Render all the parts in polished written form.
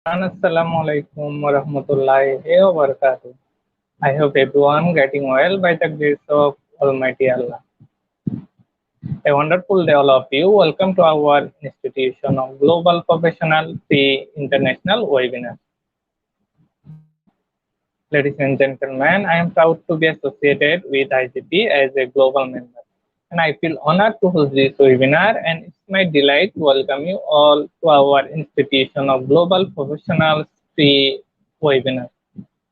Assalamualaikum warahmatullahi wabarakatuh. I hope everyone getting well by the grace of Almighty Allah. A wonderful day all of you. Welcome to our Institution of Global Professional Pre-International Webinar. Ladies and gentlemen, I am proud to be associated with IGP as a global member. And I feel honored to host this webinar, and it's my delight to welcome you all to our Institution of Global Professionals Pre-Webinar.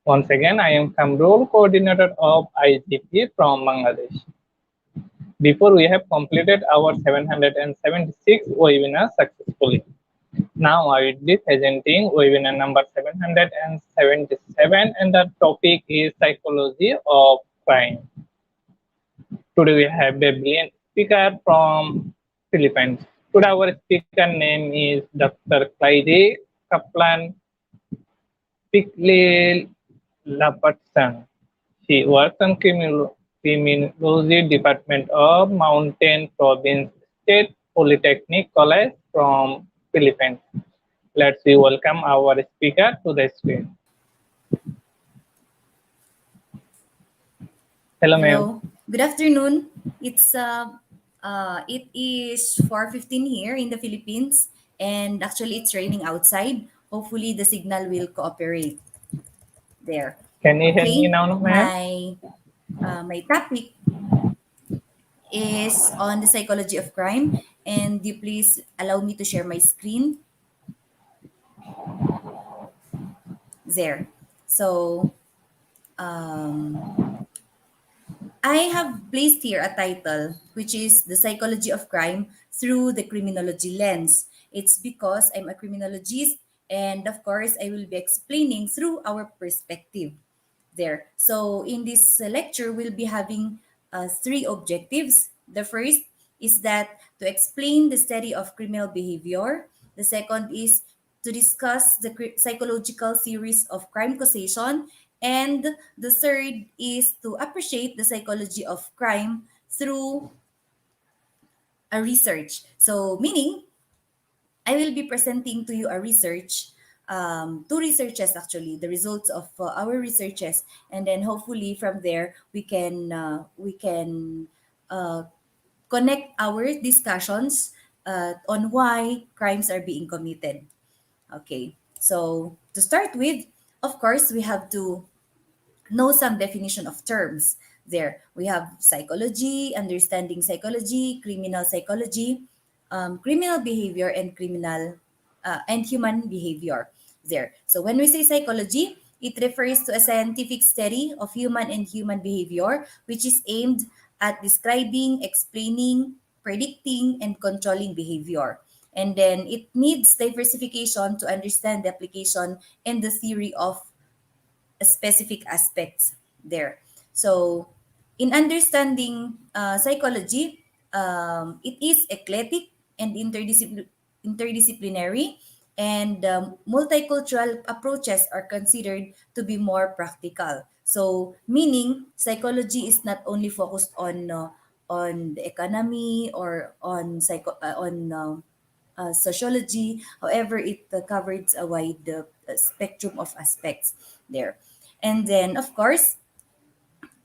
Once again, I am Kamrul, coordinator of IGP from Bangladesh. Before we have completed our 776 webinars successfully. Now I will be presenting webinar number 777, and the topic is Psychology of Crime. Today we have a brilliant speaker from Philippines. Today our speaker name is Dr. Clyde Kaplan Pickley Lapatsan. She works on Criminology Department of Mountain Province State Polytechnic College from Philippines. Let's welcome our speaker to the screen. Hello, ma'am. Hello. Good afternoon. It is 4:15 here in the Philippines, and actually it's raining outside. Hopefully the signal will cooperate. There. Can you hear me Okay. now, ma'am? My topic is on the psychology of crime, and you please allow me to share my screen. There. So I have placed here a title, which is The Psychology of Crime Through the Criminology Lens. It's because I'm a criminologist, and of course, I will be explaining through our perspective there. So in this lecture, we'll be having three objectives. The first is that to explain the study of criminal behavior. The second is to discuss the psychological theories of crime causation. And the third is to appreciate the psychology of crime through a research. So meaning, I will be presenting to you a research, two researches actually, the results of our researches, and then hopefully from there we can connect our discussions on why crimes are being committed. Okay, so to start with, of course, we have to know some definition of terms. There we have psychology, understanding psychology, criminal psychology, criminal behavior, and criminal and human behavior. There. So when we say psychology, it refers to a scientific study of human and human behavior, which is aimed at describing, explaining, predicting, and controlling behavior. And then it needs diversification to understand the application and the theory of specific aspects there. So, in understanding psychology, it is eclectic and interdisciplinary, and multicultural approaches are considered to be more practical. So, meaning psychology is not only focused on the economy or on sociology. However, it covers a wide spectrum of aspects there. And then, of course,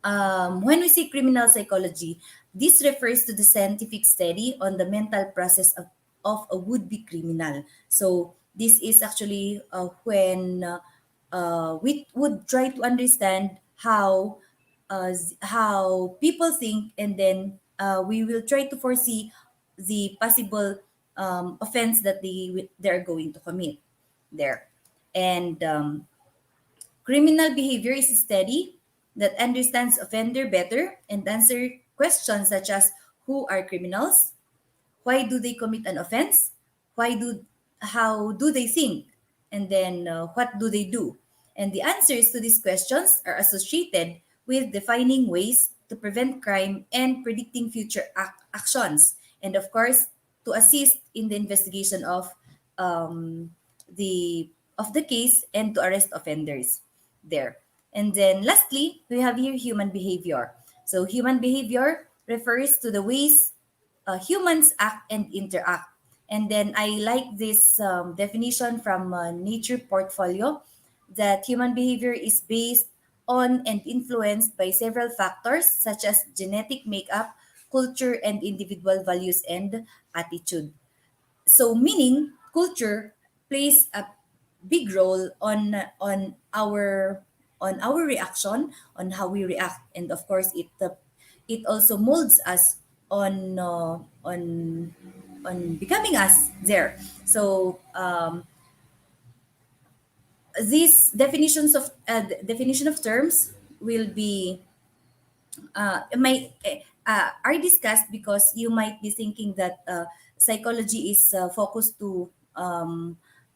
when we say criminal psychology, this refers to the scientific study on the mental process of a would-be criminal. So this is actually when we would try to understand how people think, and then we will try to foresee the possible offense that they're going to commit there. And criminal behavior is a study that understands offender better and answer questions such as who are criminals, why do they commit an offense, how do they think, and then what do they do. And the answers to these questions are associated with defining ways to prevent crime and predicting future actions, and of course to assist in the investigation um, the case and to arrest offenders there. And then lastly, we have here human behavior. So human behavior refers to the ways humans act and interact. And then I like this definition from Nature Portfolio, that human behavior is based on and influenced by several factors such as genetic makeup, culture, and individual values and attitude. So meaning culture plays a big role on our reaction, on how we react, and of course it also molds us on on becoming us there. So these definition of terms will be are discussed because you might be thinking that psychology is focused to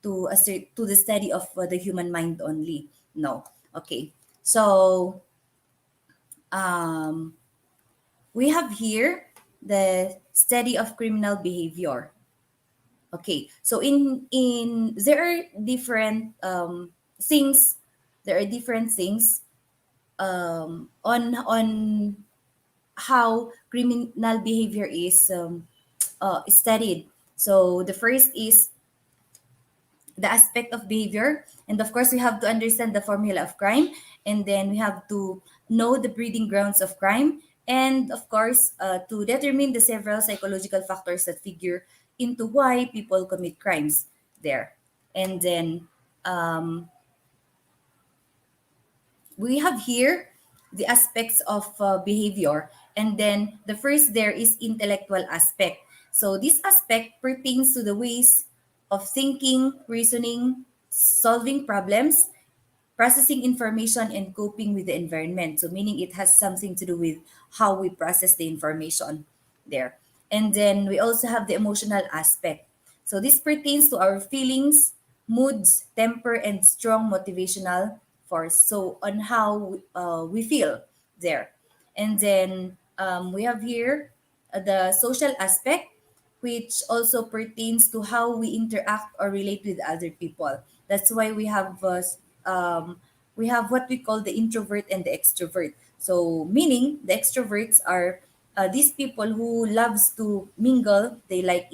the study of the human mind only. No. Okay. So um, we have here the study of criminal behavior. Okay. So in there are different things. There are different things on how criminal behavior is studied. So the first is the aspect of behavior, and of course we have to understand the formula of crime, and then we have to know the breeding grounds of crime, and of course to determine the several psychological factors that figure into why people commit crimes there. And then we have here the aspects of behavior, and then the first there is intellectual aspect. So this aspect pertains to the ways of thinking, reasoning, solving problems, processing information, and coping with the environment. So meaning it has something to do with how we process the information there. And then we also have the emotional aspect. So this pertains to our feelings, moods, temper, and strong motivational force. So on how we feel there. And then we have here the social aspect, which also pertains to how we interact or relate with other people. That's why we have what we call the introvert and the extrovert. So meaning the extroverts are these people who loves to mingle. They like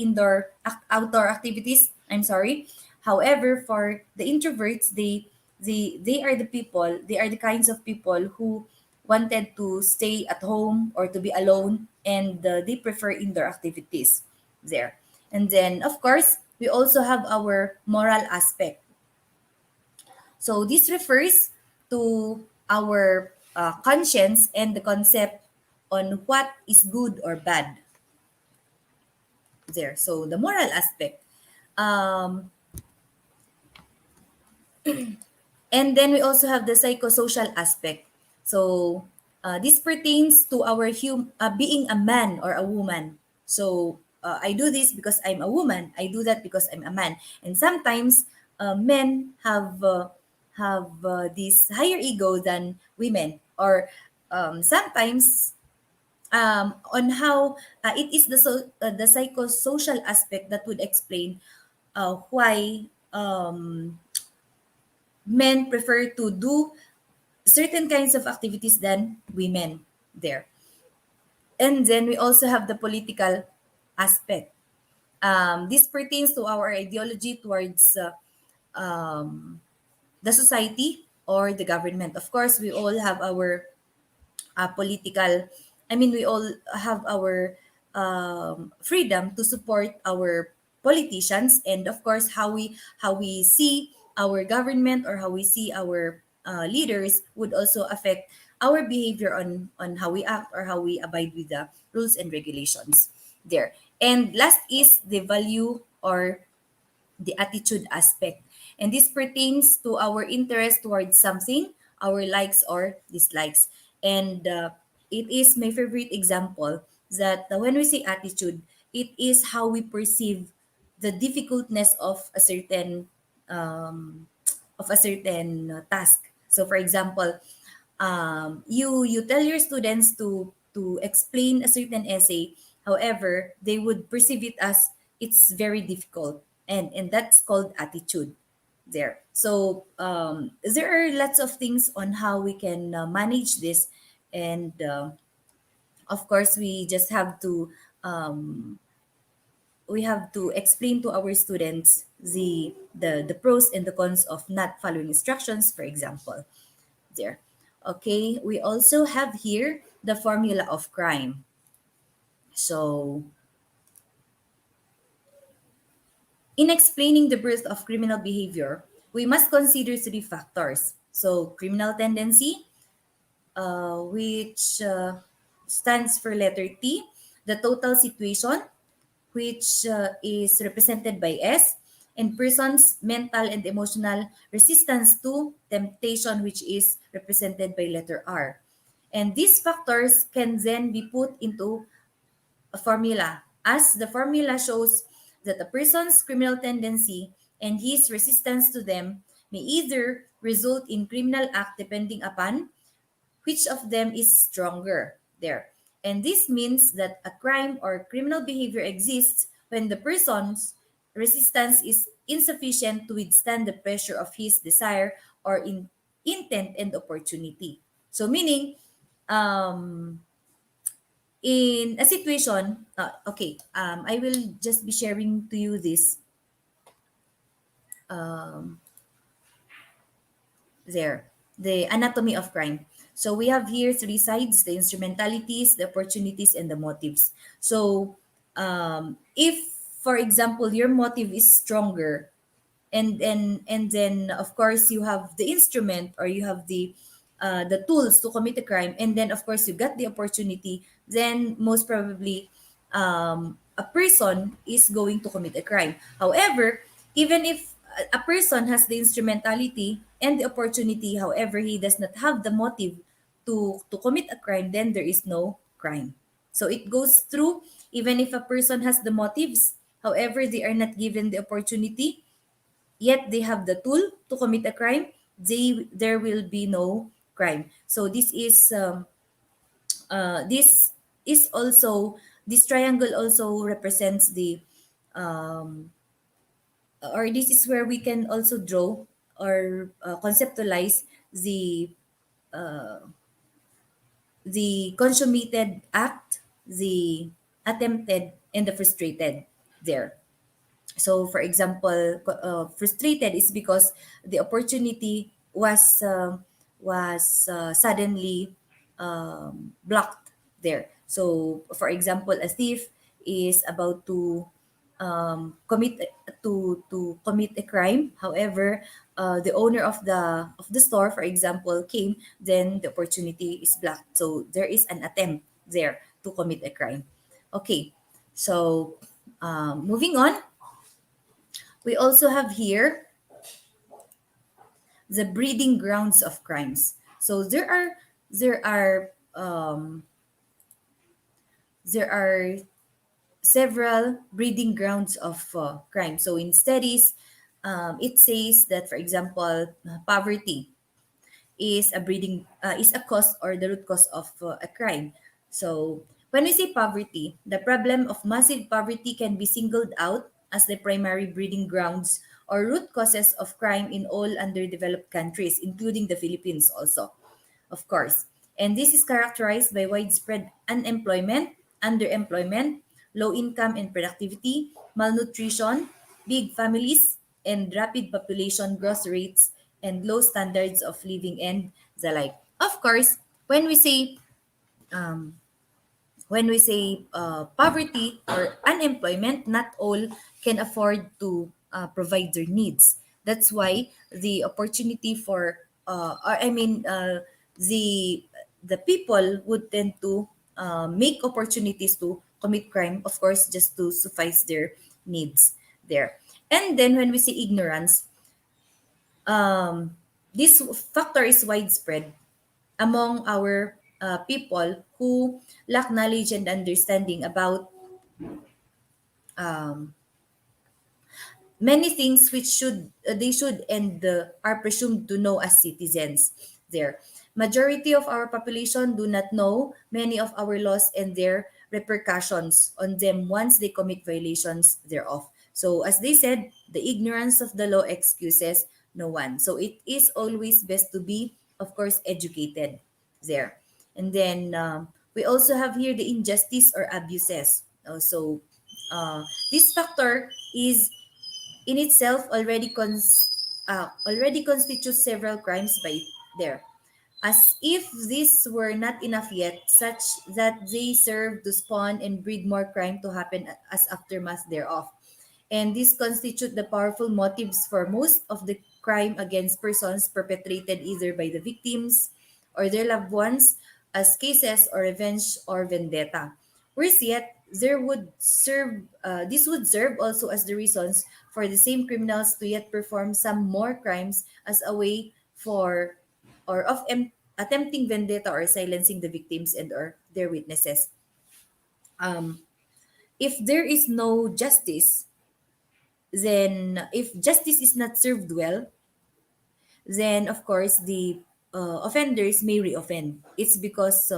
outdoor activities. I'm sorry. However, for the introverts, they are the people. They are the kinds of people who wanted to stay at home or to be alone, and they prefer indoor activities there. And then, of course, we also have our moral aspect. So this refers to our conscience and the concept on what is good or bad there. So the moral aspect. Um, And then we also have the psychosocial aspect. So this pertains to our being a man or a woman. So I do this because I'm a woman. I do that because I'm a man. And sometimes men have this higher ego than women, or sometimes on how it is the psychosocial aspect that would explain why men prefer to do certain kinds of activities than women there. And then we also have the political aspect. This pertains to our ideology towards the society or the government. Of course, we all have our political, I mean, we all have our freedom to support our politicians, and of course how we see our government or how we see our leaders would also affect our behavior on how we act or how we abide with the rules and regulations there. And last is the value or the attitude aspect. And this pertains to our interest towards something, our likes or dislikes. And it is my favorite example that when we say attitude, it is how we perceive the difficultness of a certain task. So for example, you tell your students to explain a certain essay. However, they would perceive it as it's very difficult, and that's called attitude there. So there are lots of things on how we can manage this, and of course we just have to we have to explain to our students the pros and the cons of not following instructions, for example. There. Okay, we also have here the formula of crime. So, in explaining the birth of criminal behavior, we must consider three factors. So, criminal tendency, which stands for letter T, the total situation, which is represented by S, and person's mental and emotional resistance to temptation, which is represented by letter R. And these factors can then be put into a formula, as the formula shows that a person's criminal tendency and his resistance to them may either result in criminal act depending upon which of them is stronger there. And this means that a crime or criminal behavior exists when the person's resistance is insufficient to withstand the pressure of his desire or intent and opportunity. So meaning, um, in a situation, I will just be sharing to you this um, there, the anatomy of crime. So we have here three sides: the instrumentalities, the opportunities, and the motives. So if, for example, your motive is stronger, and then of course you have the instrument, or you have the tools to commit a crime, and then of course you got the opportunity, then most probably a person is going to commit a crime. However, even if a person has the instrumentality and the opportunity, however he does not have the motive to commit a crime, then there is no crime. So it goes through, even if a person has the motives, however they are not given the opportunity, yet they have the tool to commit a crime, there will be no crime. So this is also, this triangle also represents the um, or this is where we can also draw or conceptualize the consummated act, the attempted, and the frustrated there. So, for example, frustrated is because the opportunity was suddenly blocked there. So, for example, a thief is about to commit commit a crime. However, the owner of the store, for example, came. Then the opportunity is blocked. So there is an attempt there to commit a crime. Okay, so moving on, we also have here the breeding grounds of crimes. So there are several breeding grounds of crime. So in studies, it says that, for example, poverty is a cause or the root cause of a crime. So when we say poverty, the problem of massive poverty can be singled out as the primary breeding grounds or root causes of crime in all underdeveloped countries, including the Philippines also, of course. And this is characterized by widespread unemployment, underemployment, low income and productivity, malnutrition, big families, and rapid population growth rates, and low standards of living, and the like. Of course, when we say um, poverty or unemployment, not all can afford to provide their needs. That's why the opportunity for, or I mean, the people would tend to make opportunities to commit crime, of course, just to suffice their needs there. And then when we say ignorance, this factor is widespread among our people who lack knowledge and understanding about um, many things which they should and are presumed to know as citizens there. Majority of our population do not know many of our laws and their repercussions on them once they commit violations thereof. So as they said, the ignorance of the law excuses no one. So it is always best to be, of course, educated there. And then we also have here the injustice or abuses. So This factor is in itself already constitutes several crimes by there. As if these were not enough yet, such that they serve to spawn and breed more crime to happen as aftermath thereof. And these constitute the powerful motives for most of the crime against persons perpetrated either by the victims or their loved ones as cases or revenge or vendetta. Worse yet, this would serve also as the reasons for the same criminals to yet perform some more crimes as a way for or of attempting vendetta or silencing the victims and or their witnesses. Um, if there is no justice, then if justice is not served well, then of course the offenders may reoffend. It's because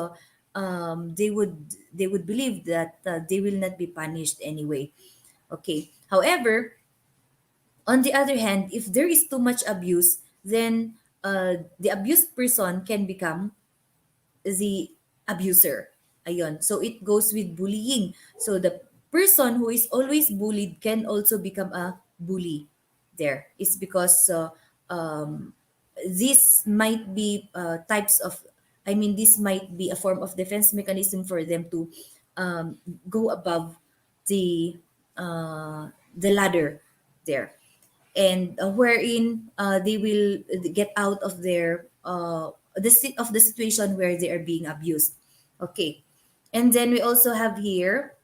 they would believe that they will not be punished anyway. Okay. However, on the other hand, if there is too much abuse, then the abused person can become the abuser. Ayun. So it goes with bullying. So the person who is always bullied can also become a bully. There. It's because this might be types of, I mean, this might be a form of defense mechanism for them to go above the the ladder there, and wherein they will get out of their of the situation where they are being abused. Okay, and then we also have here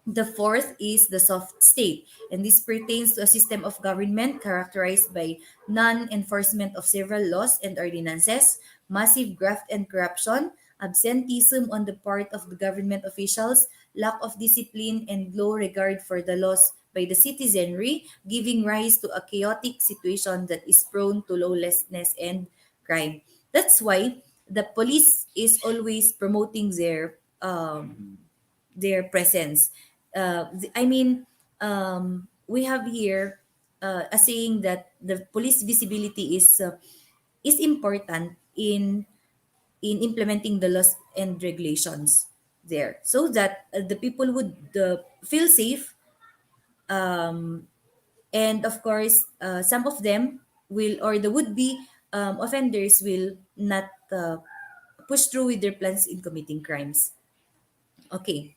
the fourth is the soft state, and this pertains to a system of government characterized by non-enforcement of several laws and ordinances, massive graft and corruption, absenteeism on the part of the government officials, lack of discipline, and low regard for the laws by the citizenry, giving rise to a chaotic situation that is prone to lawlessness and crime. That's why the police is always promoting their presence. I mean, we have here a saying that the police visibility is important in implementing the laws and regulations there, so that the people would feel safe. And of course, some of them will, or the would-be offenders will not push through with their plans in committing crimes. Okay.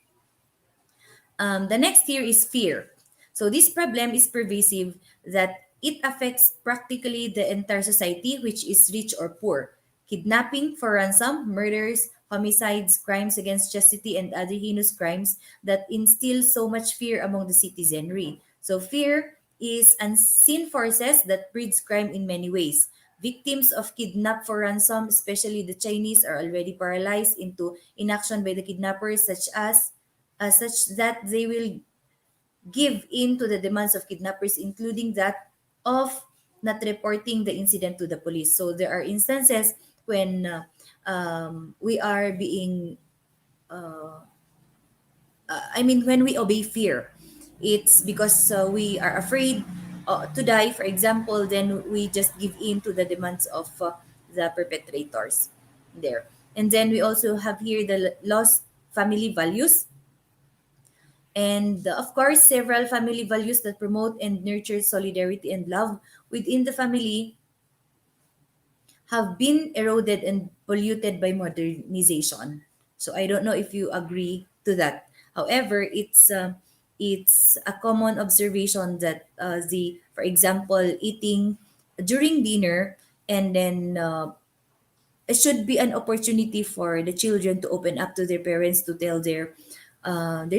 The next here is fear. So this problem is pervasive that it affects practically the entire society, which is rich or poor. Kidnapping for ransom, murders, homicides, crimes against justice, and other heinous crimes that instill so much fear among the citizenry. So fear is unseen forces that breeds crime in many ways. Victims of kidnap for ransom, especially the Chinese, are already paralyzed into inaction by the kidnappers, such that they will give in to the demands of kidnappers, including that of not reporting the incident to the police. So there are instances when we are being, I mean, when we obey fear, it's because we are afraid to die, for example, then we just give in to the demands of the perpetrators there. And then we also have here the lost family values. And of course, several family values that promote and nurture solidarity and love within the family have been eroded and polluted by modernization. So I don't know if you agree to that. However, it's a common observation that for example, eating during dinner, and then it should be an opportunity for the children to open up to their parents to tell their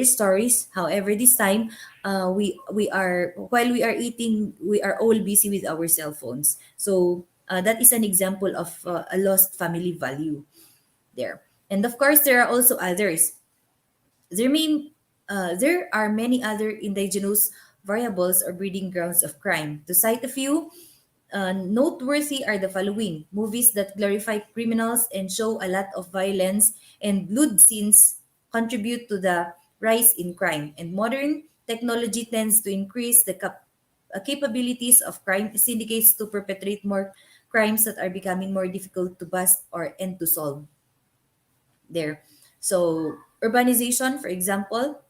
stories. However, this time, we are while we are eating, we are all busy with our cell phones. So that is an example of a lost family value there. And of course, there are also others. There are many other indigenous variables or breeding grounds of crime. To cite a few, noteworthy are the following: movies that glorify criminals and show a lot of violence and blood scenes contribute to the rise in crime. And modern technology tends to increase the capabilities of crime syndicates to perpetrate more crimes that are becoming more difficult to bust or and to solve there. So urbanization, for example,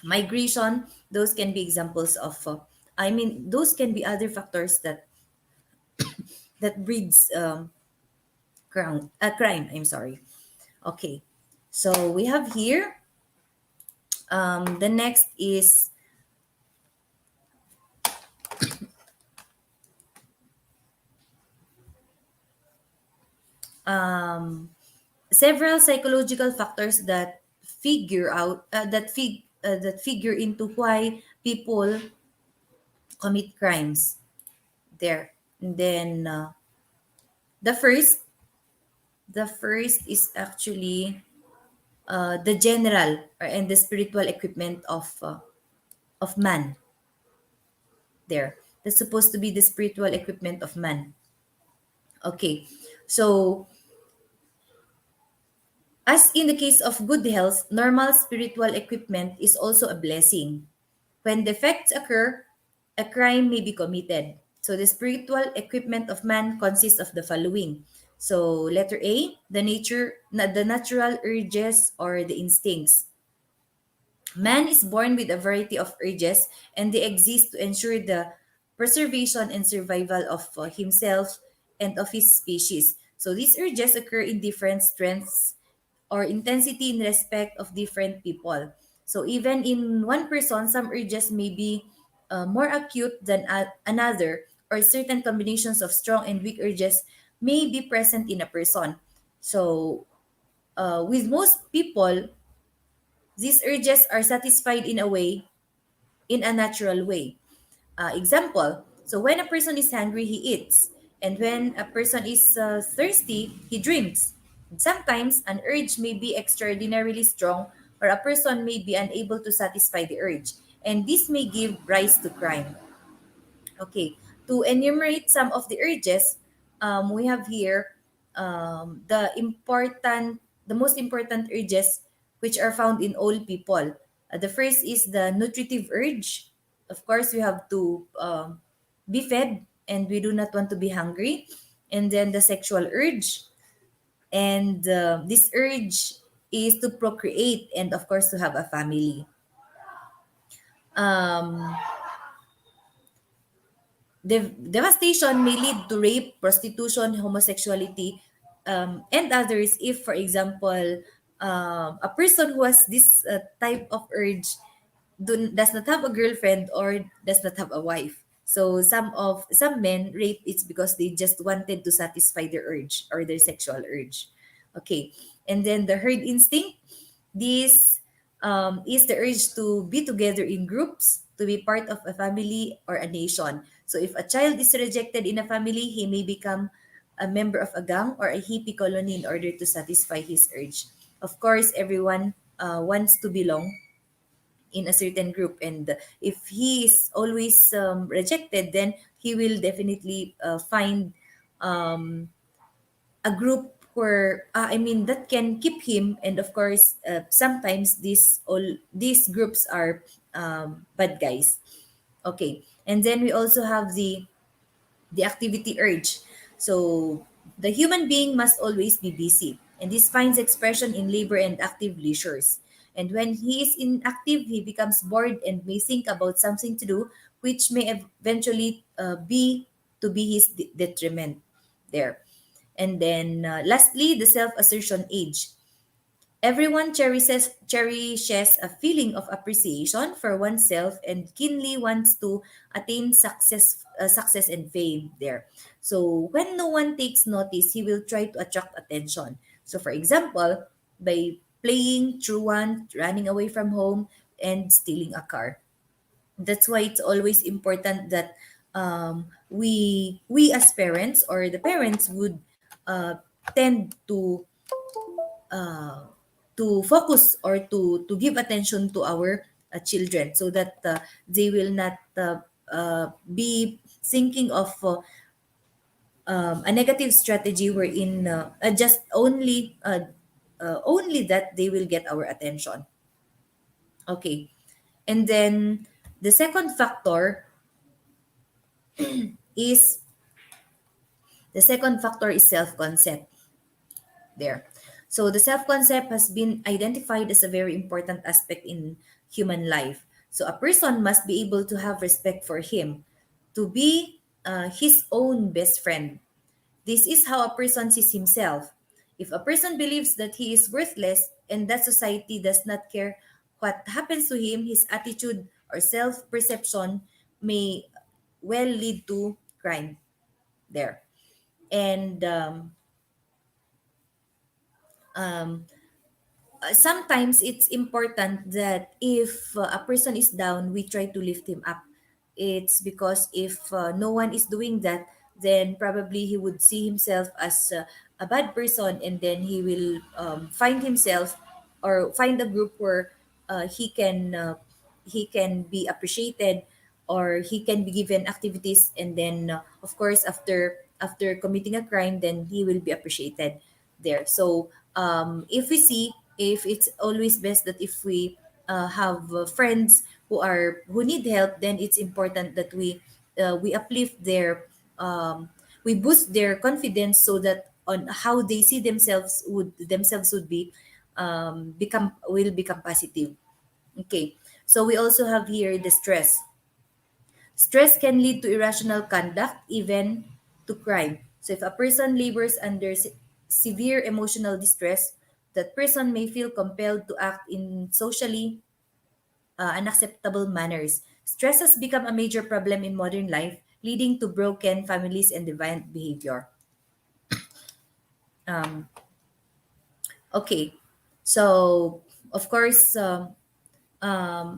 Migration, those can be examples of, those can be other factors that breeds crime. I'm sorry. Okay. So we have here, the next is um, several psychological factors that that figure into why people commit crimes there. And then the first the first is actually the general and the spiritual equipment of man there. That's supposed to be the spiritual equipment of man. Okay. So as in the case of good health, normal spiritual equipment is also a blessing. When defects occur, a crime may be committed. So the spiritual equipment of man consists of the following. So letter A, the natural urges or the instincts. Man is born with a variety of urges, and they exist to ensure the preservation and survival of himself and of his species. So these urges occur in different strengths or intensity in respect of different people. So even in one person, some urges may be more acute than another, or certain combinations of strong and weak urges may be present in a person. So with most people, these urges are satisfied in a natural way. Example, so when a person is hungry, he eats. And when a person is thirsty, he drinks. Sometimes an urge may be extraordinarily strong, or a person may be unable to satisfy the urge. And this may give rise to crime. Okay, to enumerate some of the urges, we have here the most important urges which are found in all people. The first is the nutritive urge. Of course, we have to be fed, and we do not want to be hungry. And then the sexual urge, and this urge is to procreate and, of course, to have a family. Um, Devastation may lead to rape, prostitution, homosexuality, and others if, for example, a person who has this type of urge does not have a girlfriend or does not have a wife. So some men rape it's because they just wanted to satisfy their urge or their sexual urge. Okay, and then the herd instinct. This is the urge to be together in groups, to be part of a family or a nation. So if a child is rejected in a family, he may become a member of a gang or a hippie colony in order to satisfy his urge. Of course, everyone wants to belong in a certain group, and if he is always rejected, then he will definitely find um, a group where that can keep him. And of course, sometimes these groups are bad guys. Okay, and then we also have the activity urge. So the human being must always be busy, and this finds expression in labor and active leisures. And when he is inactive, he becomes bored and may think about something to do, which may eventually be his detriment there. And then lastly, the self-assertion age. Everyone cherishes a feeling of appreciation for oneself and keenly wants to attain success and fame there. So when no one takes notice, he will try to attract attention. So for example, by playing truant, running away from home, and stealing a car. That's why it's always important that we as parents, or the parents would tend uh, to focus or to give attention to our children, so that they will not be thinking of a negative strategy wherein just only that they will get our attention. Okay, and then the second factor is self-concept there. So the self-concept has been identified as a very important aspect in human life. So a person must be able to have respect for him, to be his own best friend. This is how a person sees himself. If a person believes that he is worthless and that society does not care what happens to him, his attitude or self perception may well lead to crime there. And um, sometimes it's important that if a person is down, we try to lift him up. It's because if no one is doing that, then probably he would see himself as a bad person, and then he will find himself or find a group where he can be appreciated, or he can be given activities, and then of course after committing a crime, then he will be appreciated there. So if we see, if it's always best that if we have friends who need help, then it's important that we uplift their we boost their confidence, so that on how they see themselves would be become positive. Okay, so we also have here the stress. Stress can lead to irrational conduct, even to crime. So if a person labors under severe emotional distress, that person may feel compelled to act in socially unacceptable manners. Stress has become a major problem in modern life, leading to broken families and deviant behavior. Um, okay, so of course,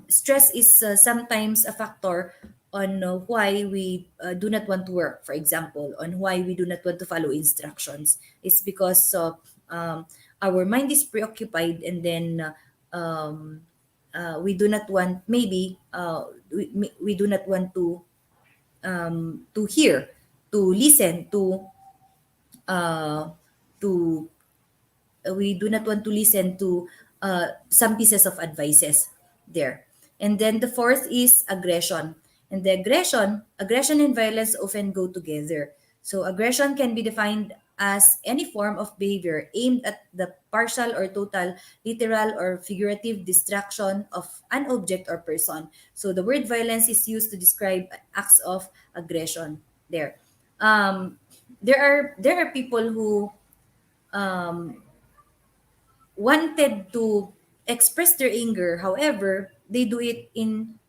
stress is sometimes a factor on why we do not want to work, for example, on why we do not want to follow instructions. It's because our mind is preoccupied, and then we do not want, maybe we do not want to hear, to listen uh, to we do not want to listen to some pieces of advices there. And then the fourth is aggression. And the aggression and violence often go together. So aggression can be defined as any form of behavior aimed at the partial or total, literal or figurative destruction of an object or person. So the word violence is used to describe acts of aggression there. Um, there are people who um, wanted to express their anger. However, they do it in,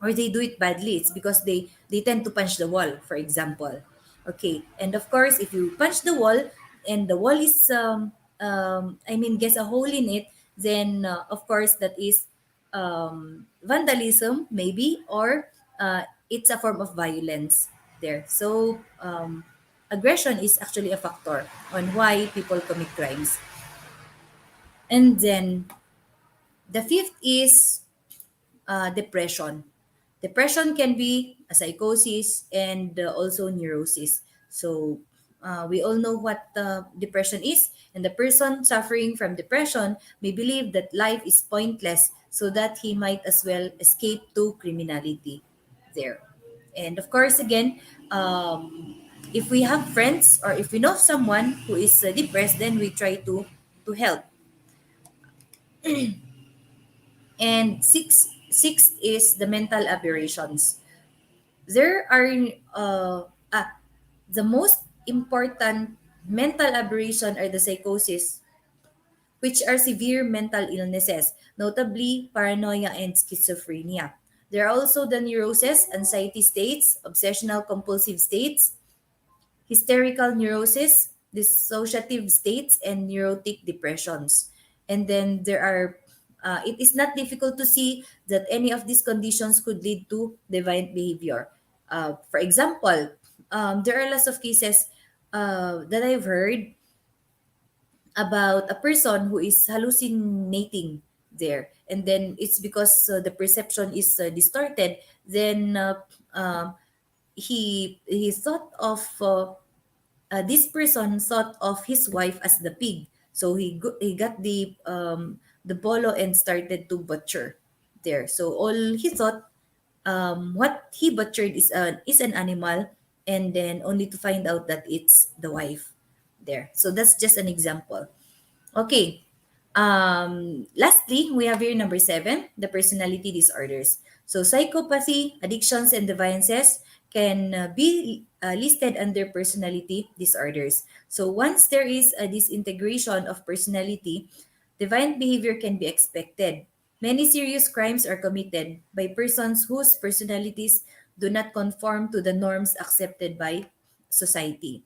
or they do it badly. It's because they tend to punch the wall, for example. Okay, and of course, if you punch the wall and the wall is I mean, gets a hole in it, then of course that is vandalism maybe, or it's a form of violence there. So aggression is actually a factor on why people commit crimes. And then the fifth is depression. Depression can be a psychosis and also neurosis. So we all know what depression is, and the person suffering from depression may believe that life is pointless, so that he might as well escape to criminality there. And of course, again, if we have friends or if we know someone who is depressed, then we try to help. And sixth is the mental aberrations. There are the most important mental aberration are the psychosis, which are severe mental illnesses, notably paranoia and schizophrenia. There are also the neuroses, anxiety states, obsessional compulsive states, hysterical neurosis, dissociative states, and neurotic depressions. And then there are, it is not difficult to see that any of these conditions could lead to deviant behavior. For example, there are lots of cases that I've heard about a person who is hallucinating there. And then it's because the perception is distorted. Then he thought of this person thought of his wife as the pig. So he got the bolo and started to butcher there. So all he thought, what he butchered is an animal, and then only to find out that it's the wife there. So that's just an example. Okay. Lastly, we have here number seven, the personality disorders. So psychopathy, addictions, and deviances can be listed under personality disorders. So once there is a disintegration of personality, deviant behavior can be expected. Many serious crimes are committed by persons whose personalities do not conform to the norms accepted by society.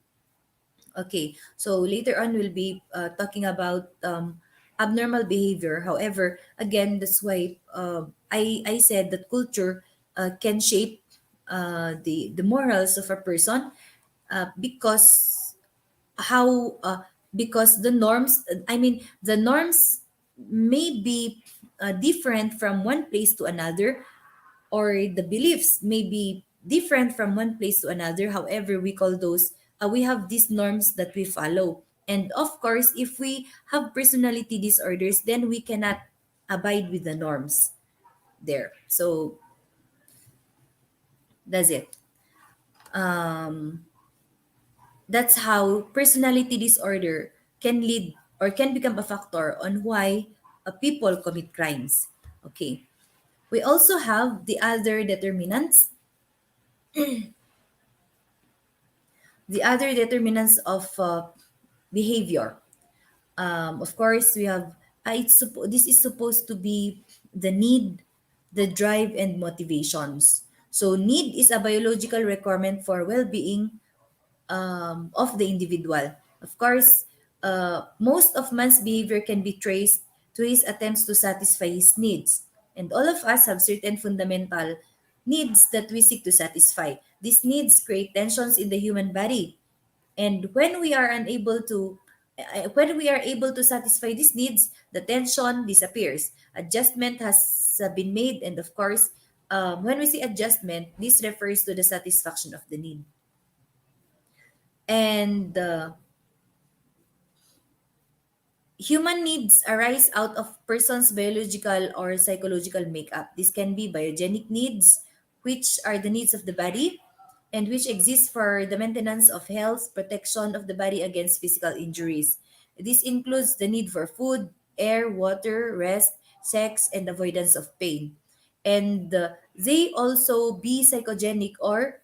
Okay, so later on we'll be talking about abnormal behavior. However, again, that's why I said that culture can shape the morals of a person because how because the norms, I mean, the norms may be different from one place to another, or the beliefs may be different from one place to another. However, we call those, we have these norms that we follow. And of course, if we have personality disorders, then we cannot abide with the norms there. So that's it. Um, that's how personality disorder can lead or can become a factor on why people commit crimes. Okay. We also have the other determinants. Of behavior. Of course, we have this is supposed to be the need, the drive, and motivations. So, need is a biological requirement for well-being of the individual. Of course, most of man's behavior can be traced to his attempts to satisfy his needs, and all of us have certain fundamental needs that we seek to satisfy. These needs create tensions in the human body, and when we are able to satisfy these needs, the tension disappears. Adjustment has been made, and of course, when we say adjustment, this refers to the satisfaction of the need. And human needs arise out of person's biological or psychological makeup. This can be biogenic needs, which are the needs of the body, and which exist for the maintenance of health, protection of the body against physical injuries. This includes the need for food, air, water, rest, sex, and avoidance of pain. And they also be psychogenic or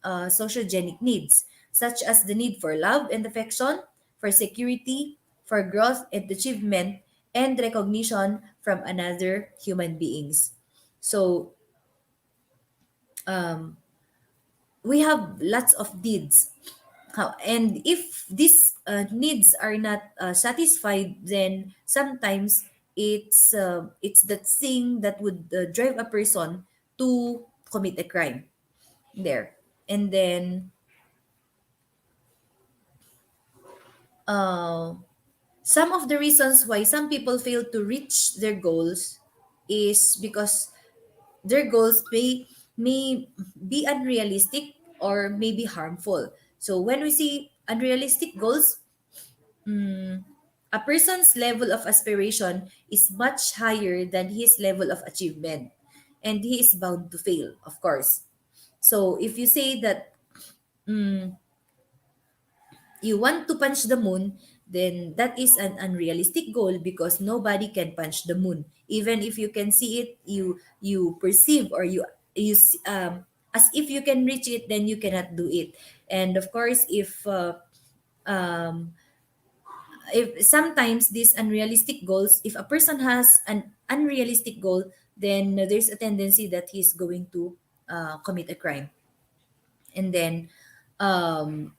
sociogenic needs, such as the need for love and affection, for security, for growth and achievement, and recognition from another human beings. So um, we have lots of needs. And if these needs are not satisfied, then sometimes it's that thing that would drive a person to commit a crime there. And then uh, some of the reasons why some people fail to reach their goals is because their goals may be unrealistic or may be harmful. So when we see unrealistic goals, a person's level of aspiration is much higher than his level of achievement, and he is bound to fail, of course. So if you say that you want to punch the moon, then that is an unrealistic goal because nobody can punch the moon. Even if you can see it, you perceive or as if you can reach it, then you cannot do it. And of course, um, if sometimes these unrealistic goals, if a person has an unrealistic goal, then there's a tendency that he's going to commit a crime. And then um,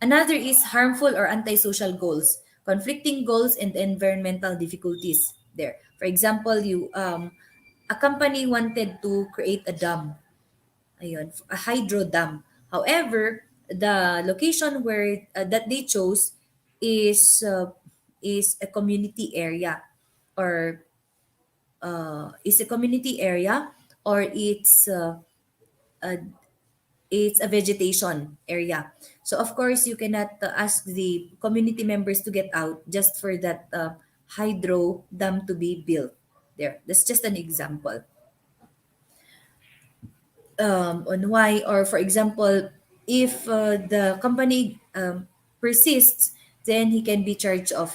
another is harmful or antisocial goals, conflicting goals, and environmental difficulties there. For example, a company wanted to create a dam, ayun, a hydro dam. However, the location where that they chose is uh, is a community area, or is a community area, or uh, it's a vegetation area. So of course, you cannot ask the community members to get out just for that hydro dam to be built there. That's just an example on why, or for example, if the company persists, then he can be charged of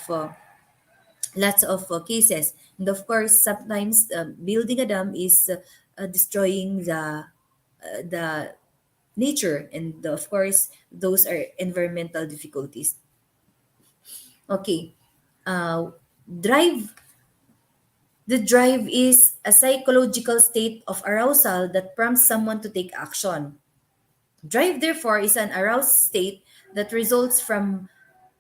lots of cases. And of course, sometimes building a dam is destroying the nature, and of course, those are environmental difficulties. Okay, uh, drive. The drive is a psychological state of arousal that prompts someone to take action. Drive, therefore, is an aroused state that results from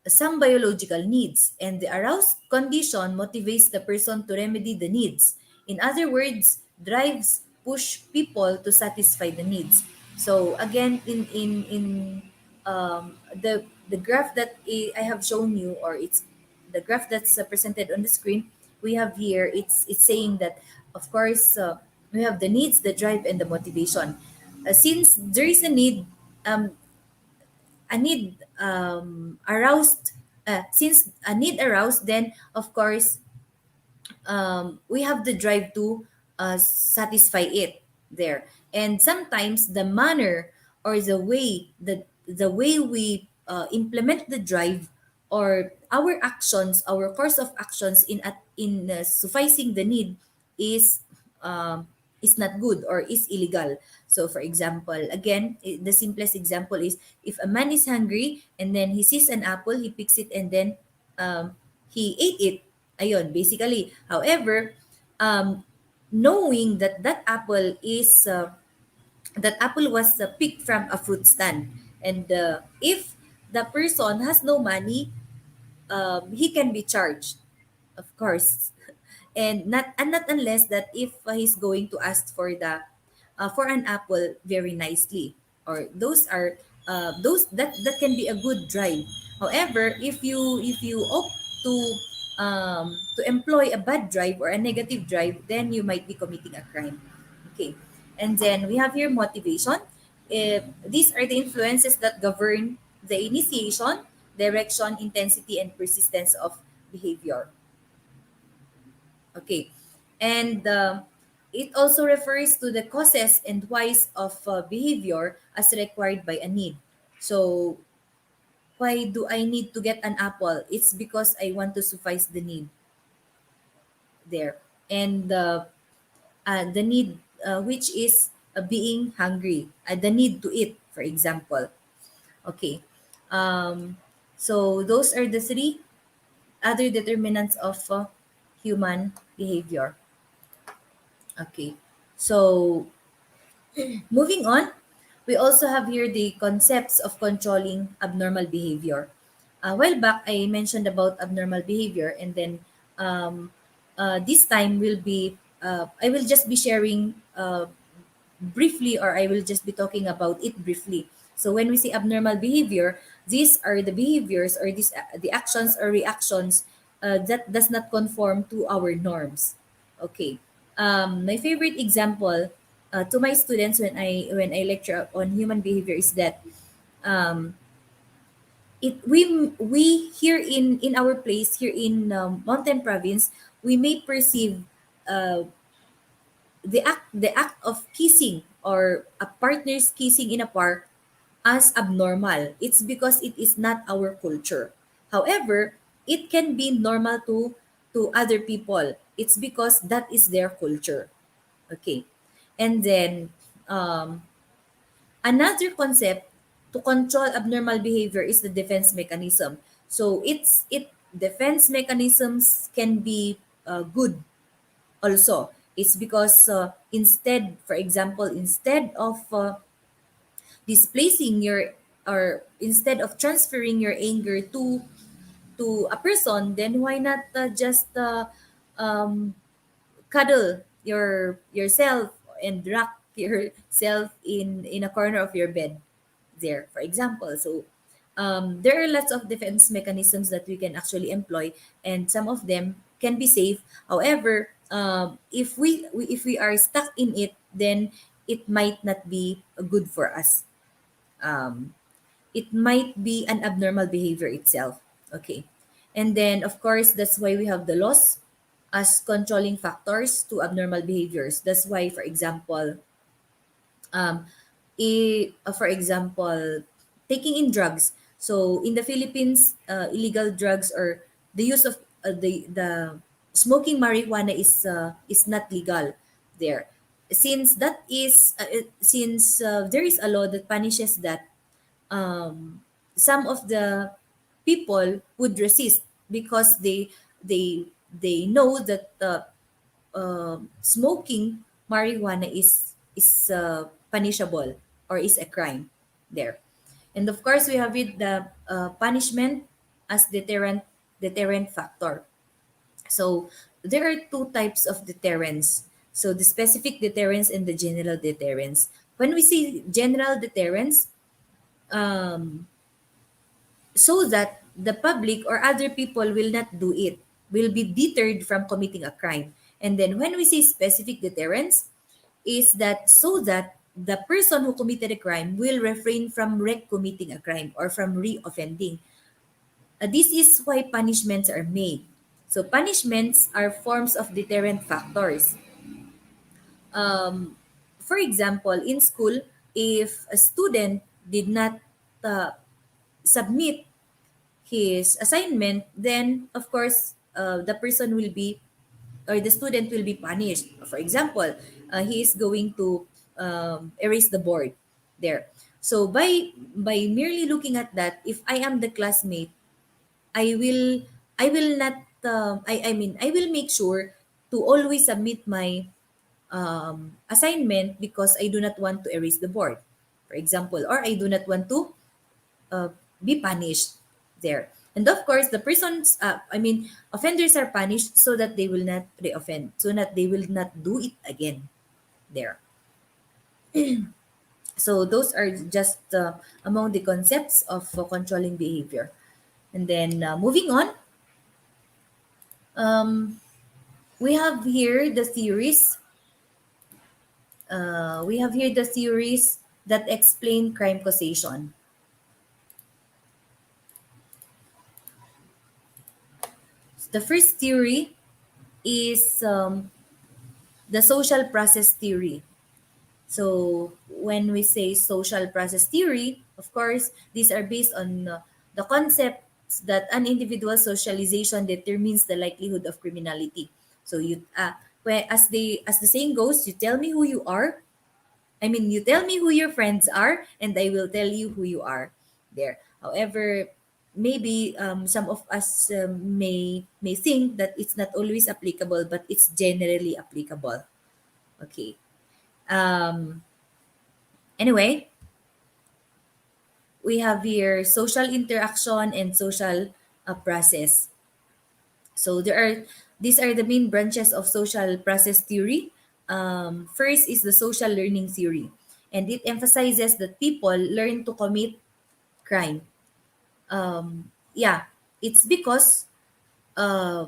some biological needs, and the aroused condition motivates the person to remedy the needs. In other words, drives push people to satisfy the needs. So again, the graph that I have shown you, or it's the graph that's presented on the screen, we have here. It's saying that, of course, we have the needs, the drive, and the motivation. Since there is um, a need aroused since a need aroused, then of course we have the drive to satisfy it there. And sometimes the manner, or the way we implement the drive, or our actions, our course of actions in sufficing the need is um, is not good or is illegal. So for example, again, the simplest example is, if a man is hungry and then he sees an apple, he picks it and then he ate it. Ayun, basically. However, um, knowing that that apple was picked from a fruit stand, and if the person has no money, he can be charged, of course. And not unless that if he's going to ask for an apple very nicely, or those that can be a good drive. However, if you opt to employ a bad drive or a negative drive, then you might be committing a crime. Okay. And then we have here motivation. These are the influences that govern the initiation, direction, intensity, and persistence of behavior. Okay. And it also refers to the causes and whys of behavior as required by a need. So, why do I need to get an apple? It's because I want to suffice the need there. And the need, which is being hungry, the need to eat, for example. Okay. Um, so, those are the three other determinants of human behavior. Okay. So, moving on, we also have here the concepts of controlling abnormal behavior. A while back, I mentioned about abnormal behavior, and then this time I will just be sharing briefly, or I will just be talking about it briefly. So when we say abnormal behavior, these are the behaviors, or the actions or reactions that does not conform to our norms. Okay. My favorite example to my students when I lecture on human behavior is that um, it we here in our place here in Mountain Province, we may perceive uh, the act of kissing, or a partner's kissing in a park, as abnormal. It's because it is not our culture. However, it can be normal to other people. It's because that is their culture. Okay. And then another concept to control abnormal behavior is the defense mechanism. So it defense mechanisms can be good also. It's because for example, instead of displacing your, or instead of transferring your anger to a person, then why not just um, cuddle yourself and rock yourself in a corner of your bed there, for example. So there are lots of defense mechanisms that we can actually employ, and some of them can be safe. However, if we are stuck in it, then it might not be good for us. Um, it might be an abnormal behavior itself. Okay. And then, of course, that's why we have the laws as controlling factors to abnormal behaviors. That's why, for example, um, for example, taking in drugs. So in the Philippines, illegal drugs, or the use of the smoking marijuana is not legal there, since there is a law that punishes that. Some of the people would resist because they know that smoking marijuana is punishable or is a crime there. And of course, we have it the punishment as deterrent factor. So there are two types of deterrence. So the specific deterrence and the general deterrence. When we see general deterrence, um, so that the public or other people will not do it, will be deterred from committing a crime. And then when we say specific deterrence, is that so that the person who committed a crime will refrain from recommitting a crime or from reoffending. This is why punishments are made. So punishments are forms of deterrent factors. Um, for example, in school, if a student did not uh, submit his assignment, then of course the person will be or the student will be punished. For example, he is going to erase the board there. So by merely looking at that, if I am the classmate, I will I will not I mean I will make sure to always submit my assignment because I do not want to erase the board, for example, or I do not want to uh, be punished there. And of course, offenders are punished so that they will not reoffend, so that they will not do it again there. So those are just among the concepts of controlling behavior. And then moving on, um, we have here the theories. We have here the theories that explain crime causation. The first theory is the social process theory. So when we say social process theory, of course, these are based on the concepts that an individual's socialization determines the likelihood of criminality. So as the saying goes, you tell me who you are. You tell me who your friends are, and I will tell you who you are. There. However, maybe some of us may think that it's not always applicable, but it's generally applicable. Okay. Um, Anyway, we have here social interaction and social process. So these are the main branches of social process theory. First is the social learning theory, and it emphasizes that people learn to commit crime. Yeah, it's because uh,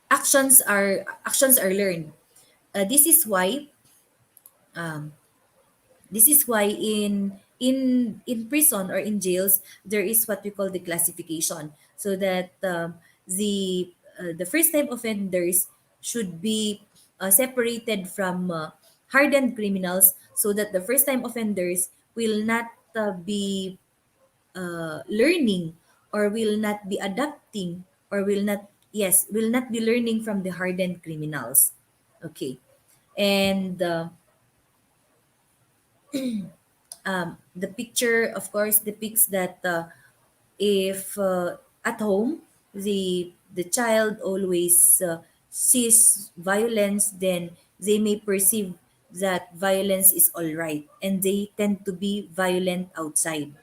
actions are learned. This is why in prison or in jails there is what we call the classification, so that the first time offenders should be separated from hardened criminals, so that the first time offenders will not be learning or will not be adapting or will not be learning from the hardened criminals. Okay. And the picture, of course, depicts that if at home the child always sees violence, then they may perceive that violence is all right, and they tend to be violent outside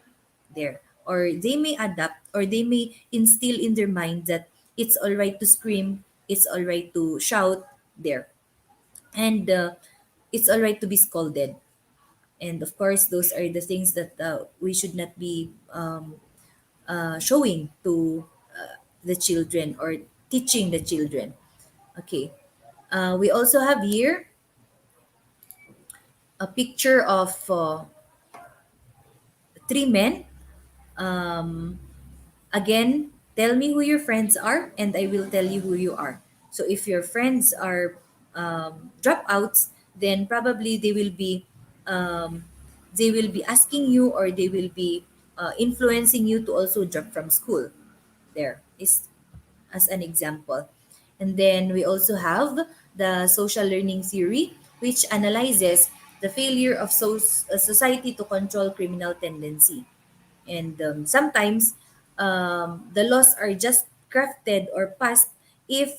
there, or they may adapt, or they may instill in their mind that it's all right to scream, it's all right to shout there, and it's all right to be scolded. And of course, those are the things that we should not be showing to the children or teaching the children. Okay. We also have here a picture of three men. Um, Again, tell me who your friends are, and I will tell you who you are. So if your friends are dropouts, then probably um, they will be asking you, or they will be influencing you to also drop from school. There is. as an example. And then we also have the social learning theory, which analyzes the failure of society to control criminal tendency. And sometimes the laws are just crafted or passed if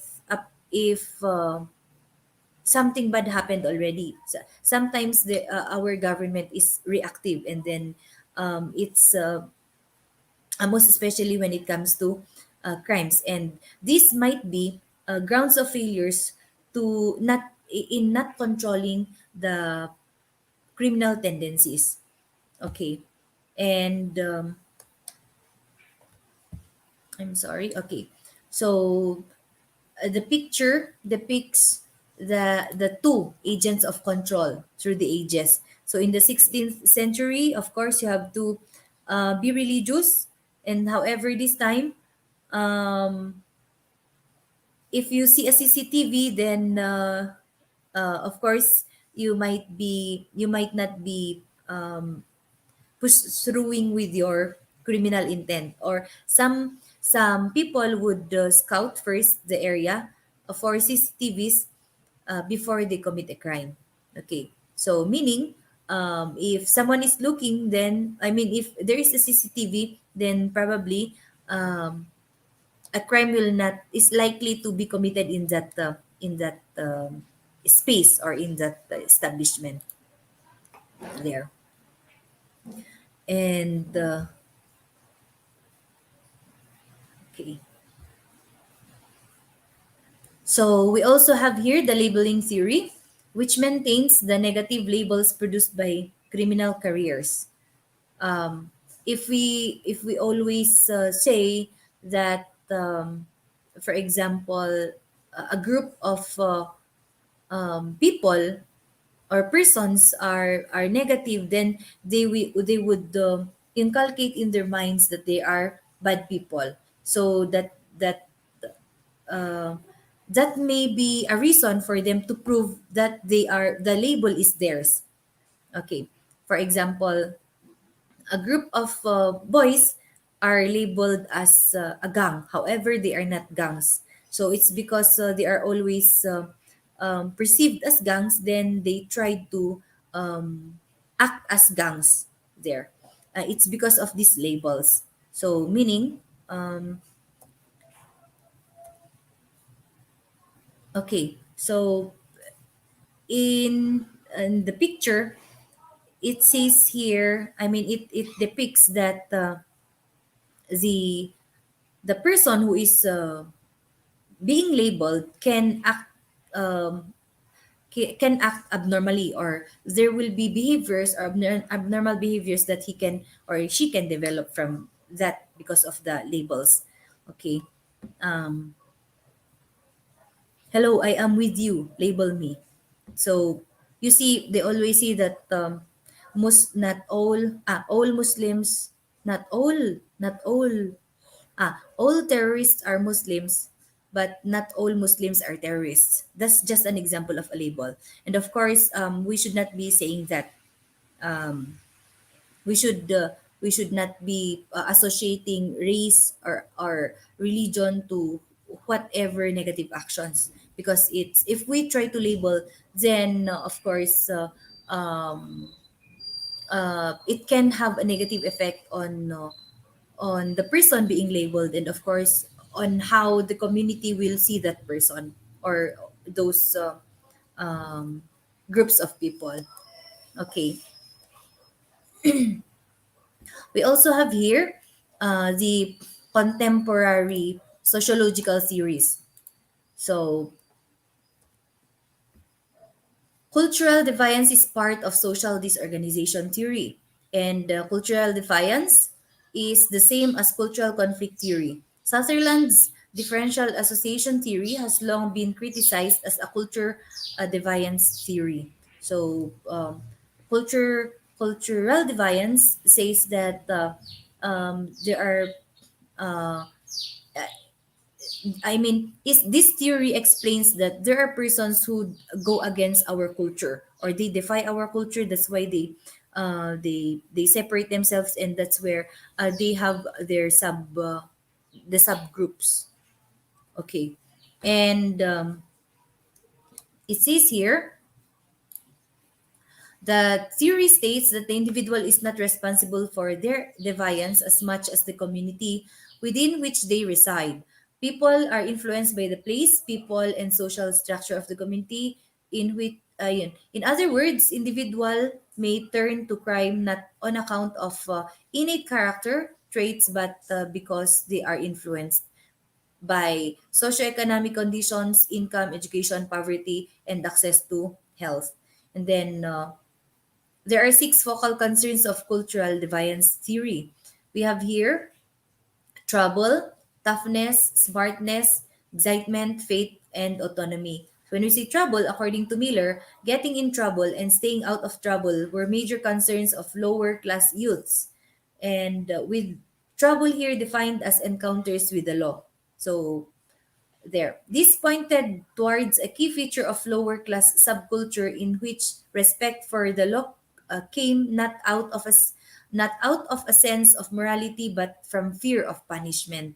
something bad happened already. Sometimes our government is reactive, and then it's most especially when it comes to crimes, and this might be grounds of failures to not in not controlling the criminal tendencies. Okay, and I'm sorry. Okay, so the picture depicts the two agents of control through the ages. So in the 16th century, of course, you have to be religious, and however, this time, um, if you see a CCTV, then of course you might not be pursuing with your criminal intent, or some people would scout first the area for CCTVs before they commit a crime. Okay, so meaning if someone is looking, then I mean if there is a CCTV, then probably um, a crime will not is likely to be committed in that space or in that establishment there. And okay, so we also have here the labeling theory, which maintains the negative labels produced by criminal careers. Um, if we always say that, for example, a group of people or persons are negative, then they would inculcate in their minds that they are bad people. So uh, that may be a reason for them to prove that the label is theirs. Okay, for example, a group of boys are labeled as a gang. However, they are not gangs. So it's because they are always perceived as gangs, then they try to act as gangs there. It's because of these labels. So meaning, okay, so in the picture, it says here, I mean, it depicts that the the person who is being labeled um, can act abnormally, or there will be behaviors or abnormal behaviors that he can or she can develop from that because of the labels. Okay, um, hello, I am with you, label me. So you see, they always say that not all all Muslims, not all terrorists are Muslims, but not all Muslims are terrorists. That's just an example of a label. And of course, we should not be saying that. Um, we should uh, we should not be associating race or religion to whatever negative actions, because it's if we try to label, then of course um, it can have a negative effect on the person being labeled, and of course on how the community will see that person or those um, groups of people. Okay, we also have here the contemporary sociological theories. So cultural defiance is part of social disorganization theory, and cultural defiance is the same as cultural conflict theory. Sutherland's differential association theory has long been criticized as a culture defiance theory. So, cultural defiance says that there are I mean, is this theory explains that there are persons who go against our culture or they defy our culture. That's why they separate themselves, and that's where they have their the subgroups. Okay. And it says here, the theory states that the individual is not responsible for their deviance as much as the community within which they reside. People are influenced by the place, people, and social structure of the community in which, in other words, individual may turn to crime not on account of innate character traits, but because they are influenced by socioeconomic conditions, income, education, poverty, and access to health. And then there are six focal concerns of cultural deviance theory. We have here trouble, toughness, smartness, excitement, faith, and autonomy. When we say trouble, according to Miller, getting in trouble and staying out of trouble were major concerns of lower class youths. And with trouble here defined as encounters with the law. So there. This pointed towards a key feature of lower class subculture in which respect for the law came not out of a sense of morality but from fear of punishment.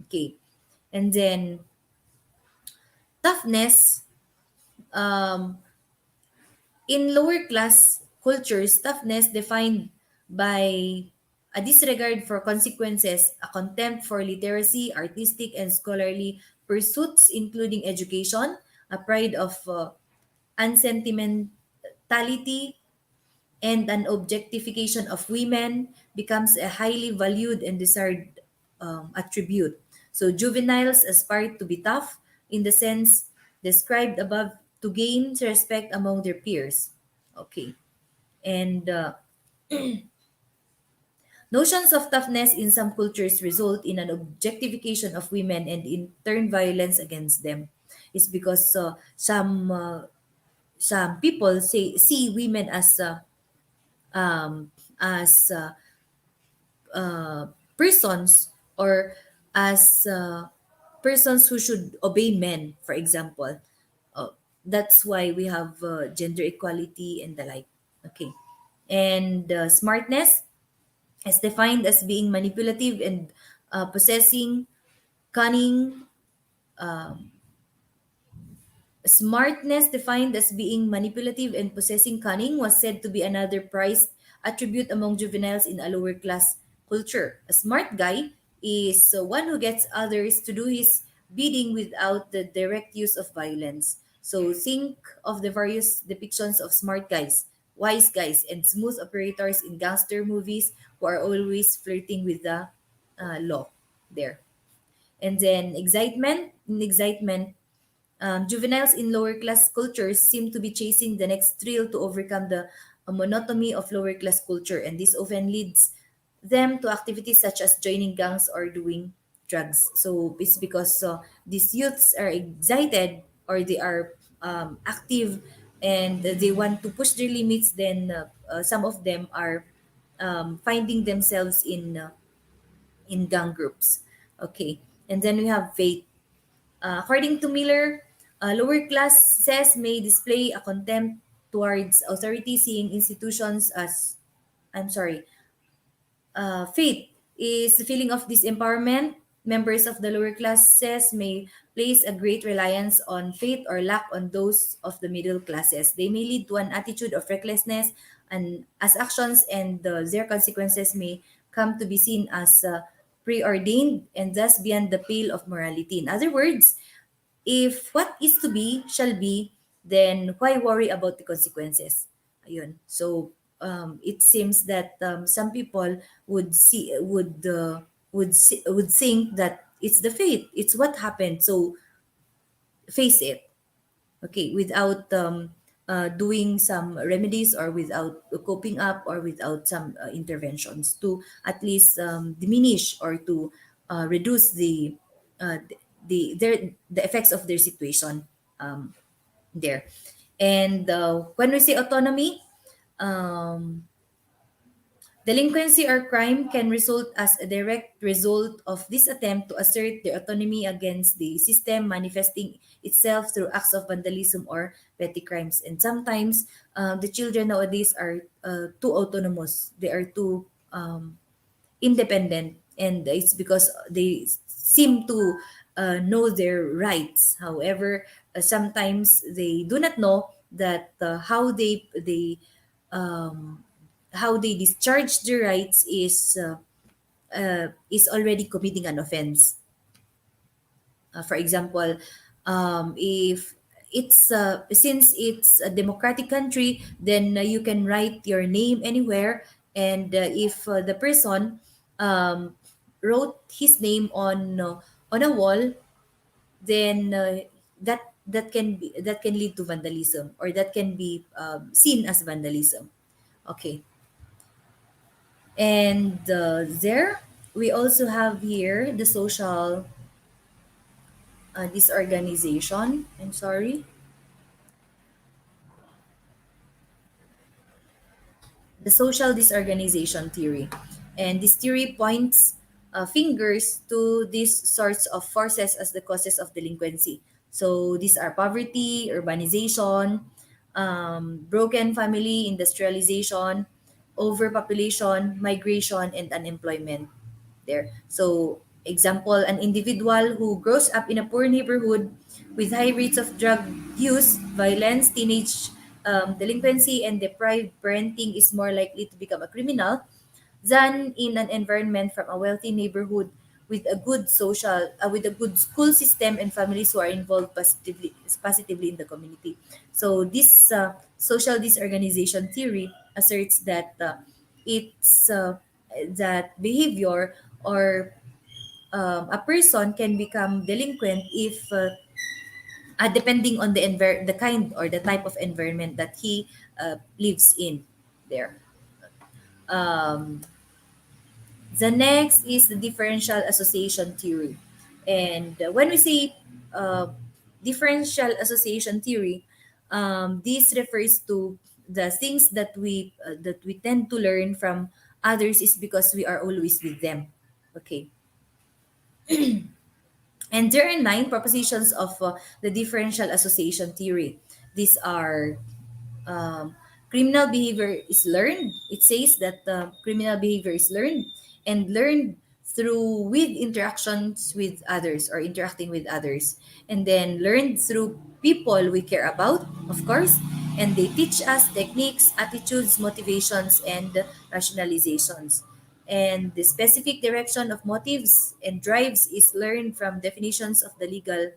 Okay, and then toughness. Um, in lower class cultures, toughness defined by a disregard for consequences, a contempt for literacy, artistic, and scholarly pursuits, including education, a pride of unsentimentality, and an objectification of women becomes a highly valued and desired attribute. So juveniles aspire to be tough in the sense described above to gain respect among their peers. Okay. And notions of toughness in some cultures result in an objectification of women and in turn violence against them. It's because some people see women um, as persons or as persons who should obey men, for example. Uh, that's why we have gender equality and the like. Okay. And smartness is defined as being manipulative and possessing cunning. Smartness, defined as being manipulative and possessing cunning, was said to be another prized attribute among juveniles in a lower class culture. A smart guy is one who gets others to do his bidding without the direct use of violence. So think of the various depictions of smart guys, wise guys, and smooth operators in gangster movies who are always flirting with the law there. And then excitement, juveniles in lower class cultures seem to be chasing the next thrill to overcome the monotony of lower class culture, and this often leads them to activities such as joining gangs or doing drugs. So it's because these youths are excited or they are active and they want to push their limits, then some of them are finding themselves in gang groups. Okay, and then we have faith. According to Miller, lower classes may display a contempt towards authority, seeing institutions as, I'm sorry, faith is the feeling of disempowerment. Members of the lower classes may place a great reliance on faith or lack on those of the middle classes. They may lead to an attitude of recklessness, and as actions and their consequences may come to be seen as preordained and thus beyond the pale of morality. In other words, if what is to be shall be, then why worry about the consequences? Ayun. So it seems that some people would think that it's the fate, it's what happened. So face it, okay, without doing some remedies or without coping up or without some interventions to at least diminish or to reduce uh, the effects of their situation um, there. And when we say autonomy, um, delinquency or crime can result as a direct result of this attempt to assert their autonomy against the system, manifesting itself through acts of vandalism or petty crimes. And sometimes the children nowadays are too autonomous. They are too independent, and it's because they seem to know their rights. However, sometimes they do not know that um, how they discharge their rights is already committing an offense. For example, if it's since it's a democratic country, then you can write your name anywhere, and if the person um, wrote his name on a wall, then that can lead to vandalism, or that can be seen as vandalism. Okay, and there we also have here the social disorganization. I'm sorry, the social disorganization theory. And this theory points fingers to these sorts of forces as the causes of delinquency. So these are poverty, urbanization, broken family, industrialization, overpopulation, migration, and unemployment there. So, example, an individual who grows up in a poor neighborhood with high rates of drug use, violence, teenage delinquency, and deprived parenting is more likely to become a criminal than in an environment from a wealthy neighborhood with a good school system and families who are involved positively in the community. So this social disorganization theory asserts that it's that behavior, or a person can become delinquent if depending on the kind or the type of environment that he lives in there. Um, The next is the differential association theory. And when we say differential association theory, this refers to the things that we tend to learn from others is because we are always with them. Okay. And there are nine propositions of the differential association theory. These are um, criminal behavior is learned. It says that criminal behavior is learned, and learned through with interactions with others, or interacting with others, and then learned through people we care about, of course, and they teach us techniques, attitudes, motivations, and rationalizations. And the specific direction of motives and drives is learned from definitions of the legal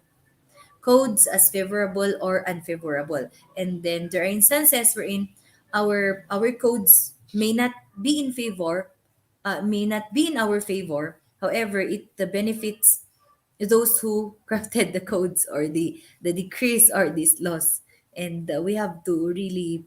codes as favorable or unfavorable. And then there are instances wherein our codes may not be in our favor. However, it benefits those who crafted the codes, or the decrees, or these laws. And we have to really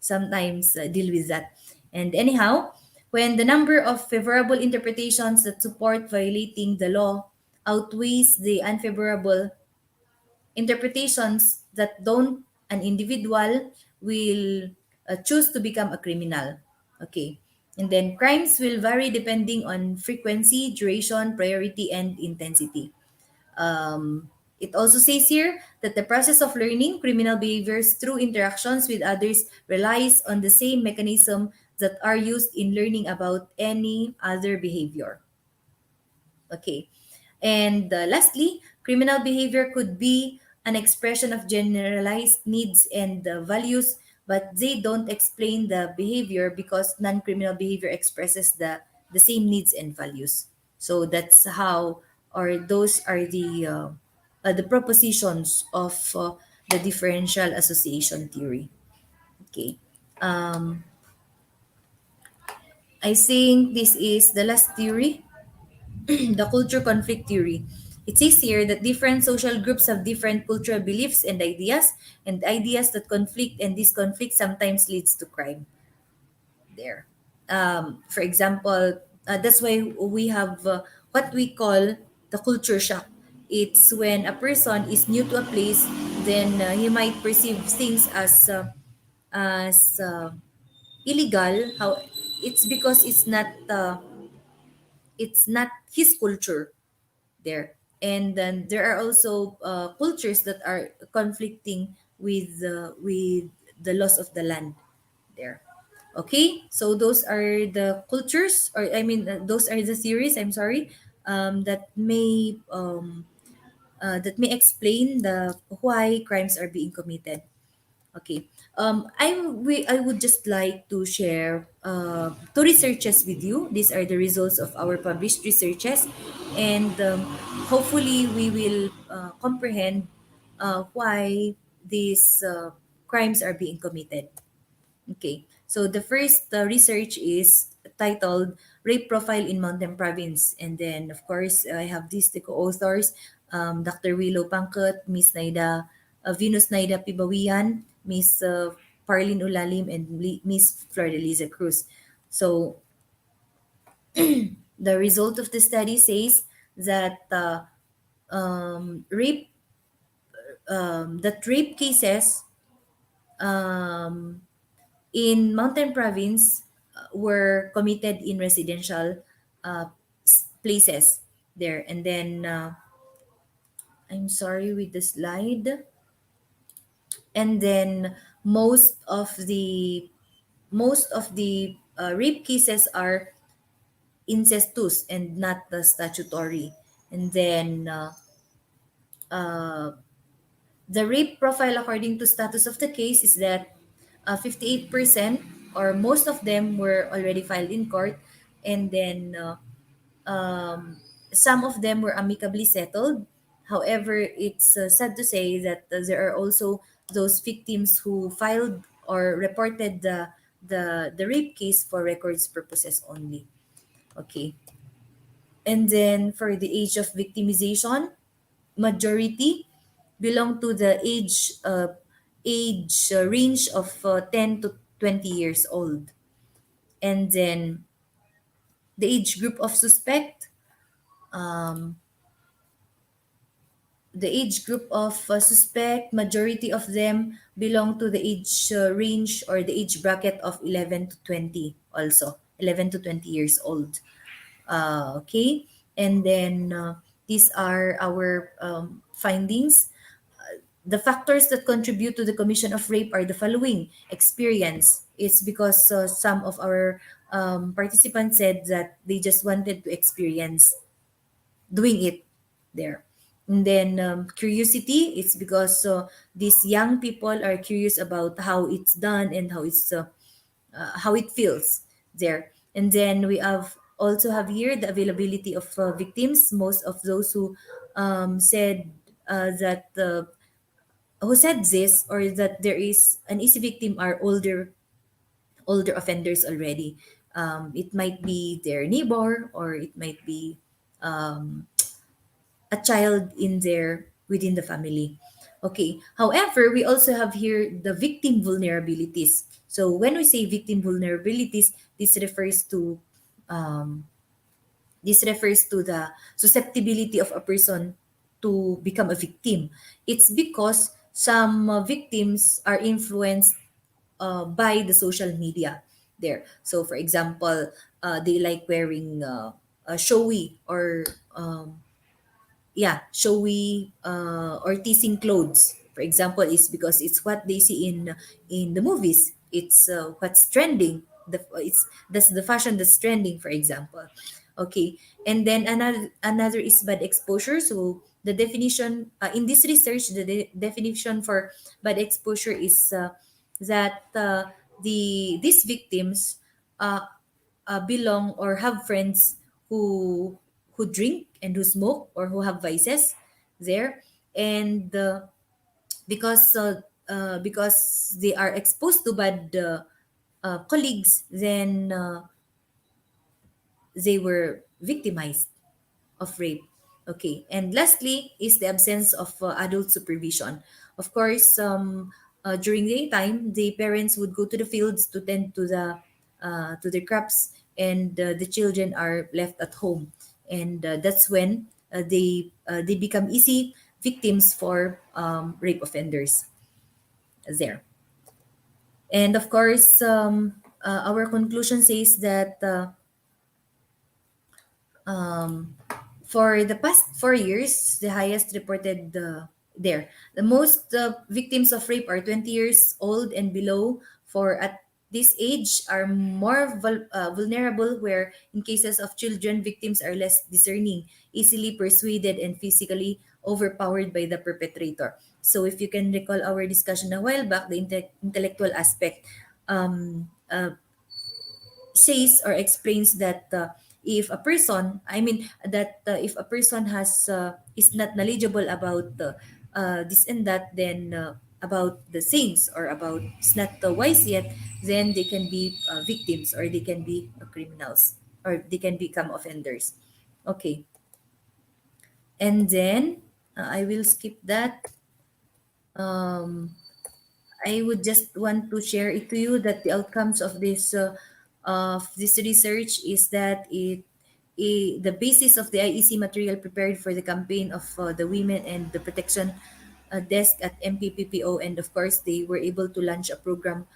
sometimes deal with that. And anyhow, when the number of favorable interpretations that support violating the law outweighs the unfavorable interpretations that don't, an individual will choose to become a criminal. Okay. And then crimes will vary depending on frequency, duration, priority, and intensity. It also says here that the process of learning criminal behaviors through interactions with others relies on the same mechanism that are used in learning about any other behavior. Okay. And lastly, criminal behavior could be an expression of generalized needs and values, but they don't explain the behavior because non criminal behavior expresses the same needs and values. So that's how, or those are the propositions of the differential association theory. Okay. Um, I think this is the last theory, the culture conflict theory. It says here that different social groups have different cultural beliefs and ideas that conflict, and this conflict sometimes leads to crime. There. For example, that's why we have what we call the culture shock. It's when a person is new to a place, then he might perceive things as illegal. How it's because it's not his culture there. And then there are also cultures that are conflicting with the loss of the land there. Okay, so those are the cultures, or I mean, those are the theories. I'm sorry, that may explain the why crimes are being committed. Okay. I would just like to share two researches with you. These are the results of our published researches, and hopefully we will comprehend why these crimes are being committed. Okay. So the first research is titled Rape Profile in Mountain Province. And then, of course, I have these the co-authors, Dr. Willow Pangkut, Miss Naida, Venus Naida Pibawian, Miss Parlin Ulalim, and Miss Flordelisa Cruz. So the result of the study says that rape that rape cases um, in Mountain Province were committed in residential uh, places there. And then I'm sorry with the slide. And then most of the rape cases are incestuous and not the statutory. And then the rape profile according to status of the case is that 58% or most of them were already filed in court, and then um, some of them were amicably settled. However, it's sad to say that there are also those victims who filed or reported the rape case for records purposes only. Okay. And then for the age of victimization, majority belong to the age range of 10 to 20 years old. And then the age group of suspect, um, majority of them belong to the age range or the age bracket of 11 to 20 also. 11 to 20 years old. Okay. And then these are our findings. The factors that contribute to the commission of rape are the following: experience. It's because some of our participants said that they just wanted to experience doing it there. And then curiosity, it's because these young people are curious about how it's done and how it feels there. And then we have also have here the availability of victims. Most of those said that who said this or that there is an easy victim are older offenders already. It might be their neighbor, or it might be a child in there within the family. Okay. However, we also have here the victim vulnerabilities. So when we say victim vulnerabilities, this refers to um, the susceptibility of a person to become a victim. It's because some victims are influenced by the social media there. So, for example, they like wearing showy or showy or teasing clothes. For example, is because it's what they see in the movies. It's what's trending. It's that's the fashion that's trending, for example. Okay. And then another is bad exposure. So the definition in this research, the definition for bad exposure is that these victims uh, belong or have friends who drink and who smoke or who have vices there. And because they are exposed to bad colleagues, then they were victimized of rape. Okay. And lastly is the absence of adult supervision. Of course, during daytime, the parents would go to the fields to tend to the crops, and the children are left at home, and that's when they become easy victims for rape offenders there. And of course, our conclusion says that um, for the past 4 years, the highest reported there. The most victims of rape are 20 years old and below for at this age are more vulnerable, where in cases of children, victims are less discerning, easily persuaded, and physically overpowered by the perpetrator. So if you can recall our discussion a while back, the intellectual aspect says or explains that if a person, I mean, that if a person has is not knowledgeable about this and that, then about the things, or about is not wise yet, then they can be victims, or they can be criminals, or they can become offenders. Okay, and then I will skip that. Um, I would just want to share it to you that the outcomes of this research is that the basis of the IEC material prepared for the campaign of the women and the protection desk at MPPPO, and of course they were able to launch a program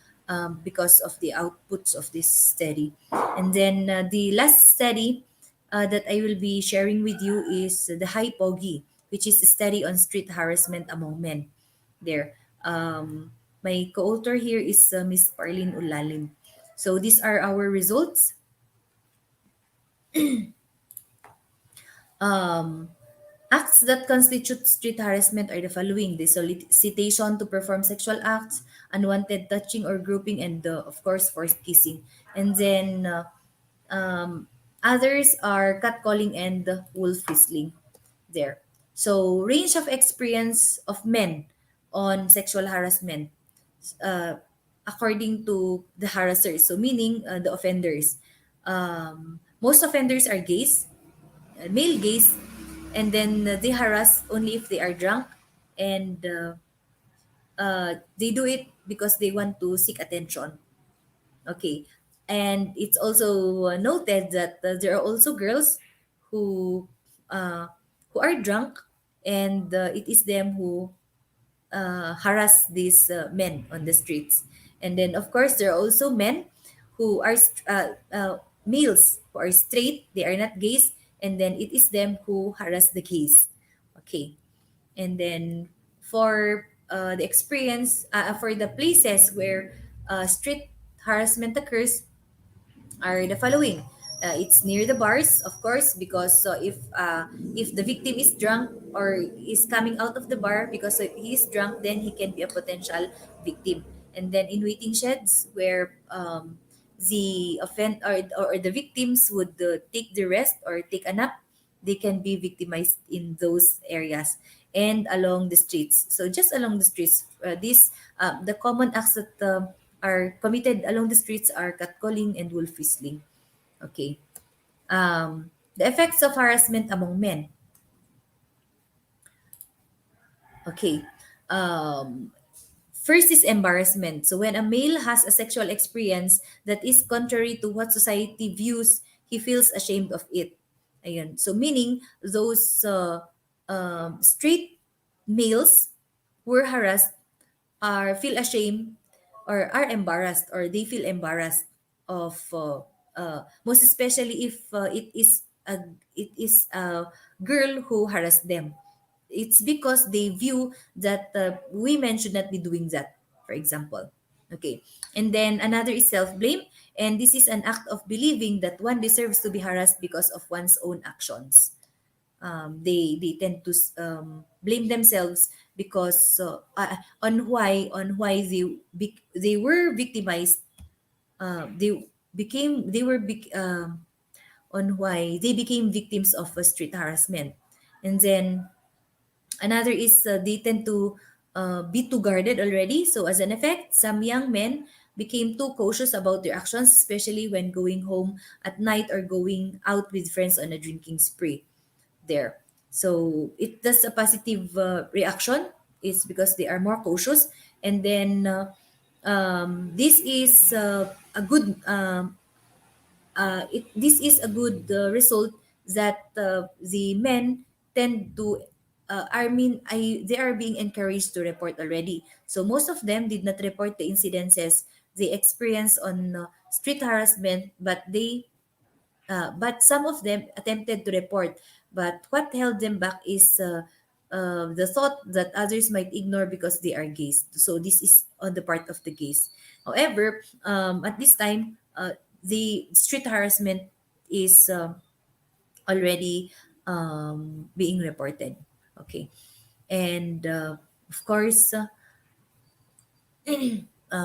because of the outputs of this study. And then the last study that I will be sharing with you is the High Pogi, which is a study on street harassment among men. There. My co-author here is Miss Parlene Ulalim. So these are our results. Um, Acts that constitute street harassment are the following: the solicitation to perform sexual acts, unwanted touching or grouping, and of course, forced kissing. And then others are catcalling and wolf whistling there. So, range of experience of men on sexual harassment uh, according to the harassers, so meaning the offenders. Most offenders are gays, male gays, and then they harass only if they are drunk, and they do it because they want to seek attention. Okay, and it's also noted that there are also girls who uh, who are drunk, and it is them who harass these men on the streets. And then, of course, there are also men who are males who are straight, they are not gays, and then it is them who harass the gays. Okay, and then for the experience, for the places where street harassment occurs, are the following. It's near the bars, of course, because if the victim is drunk or is coming out of the bar because he is drunk, then he can be a potential victim. And then in waiting sheds, where the or the victims would take the rest or take a nap, they can be victimized in those areas. And along the streets, so just along the streets, the common acts that are committed along the streets are catcalling and wolf whistling. Okay. The effects of harassment among men. Okay. Um, First is embarrassment. So when a male has a sexual experience that is contrary to what society views, he feels ashamed of it. Ayun. So meaning those straight males who were harassed are feel ashamed or are embarrassed, or they feel embarrassed of most especially if it is a girl who harassed them. It's because they view that women should not be doing that, for example. Okay, and then another is self-blame, and this is an act of believing that one deserves to be harassed because of one's own actions. They tend to blame themselves because on why they were victimized. They were on why they became victims of street harassment. And then another is they tend to be too guarded already. So as an effect, some young men became too cautious about their actions, especially when going home at night or going out with friends on a drinking spree there. So it does a positive reaction. It's because they are more cautious, and then this is this is a good result that the men tend to. They are being encouraged to report already. So most of them did not report the incidences they experienced on street harassment, but some of them attempted to report. But what held them back is the thought that others might ignore because they are gays. So this is on the part of the gays. However, at this time, the street harassment is already being reported. Okay, and of course,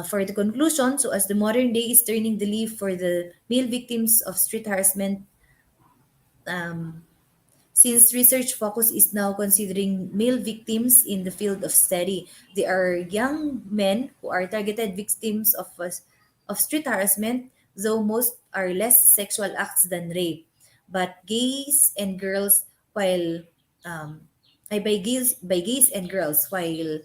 for the conclusion, so as the modern day is turning the leaf for the male victims of street harassment, um, since research focus is now considering male victims in the field of study, they are young men who are targeted victims of street harassment, though most are less sexual acts than rape. But gays and girls, while by gays and girls, while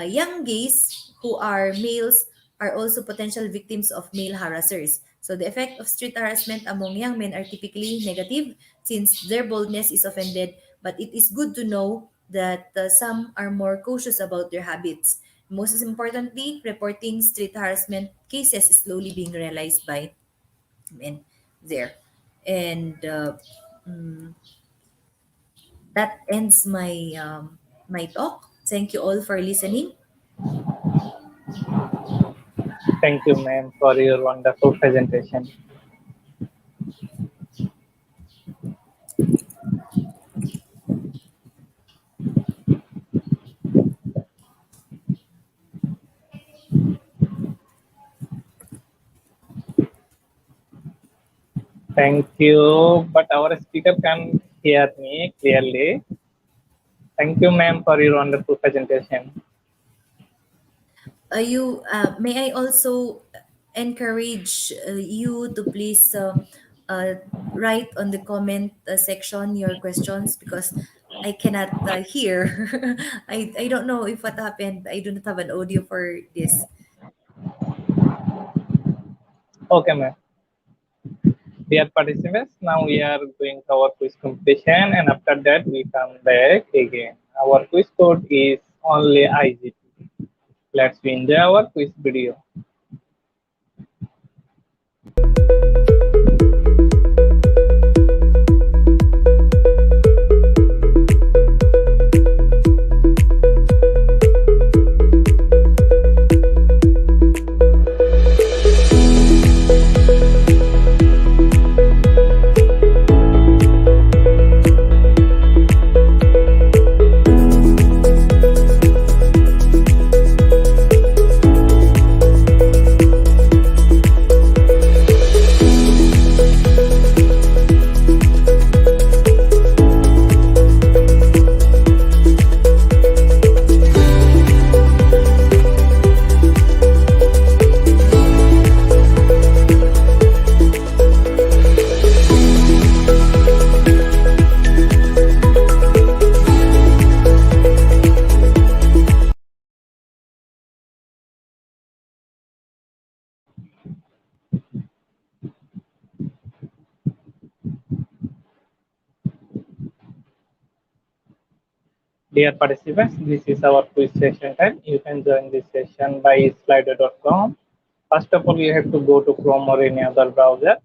young gays who are males are also potential victims of male harassers. So the effect of street harassment among young men are typically negative since their boldness is offended, but it is good to know that some are more cautious about their habits. Most importantly, reporting street harassment cases is slowly being realized by men there. And that ends my talk. Thank you all for listening. Thank you, ma'am, for your wonderful presentation. Thank you, but our speaker can hear me clearly. Thank you, ma'am, for your wonderful presentation. You may I also encourage you to please uh, write on the comment section your questions because I cannot hear. I don't know if what happened. I do not have an audio for this. Okay, ma'am. Dear participants, now we are going to our quiz competition, and after that we come back again. Our quiz code is only IGP. Let's enjoy our quiz video. Dear participants, this is our quiz session time. You can join this session by slido.com. First of all, you have to go to Chrome or any other browser.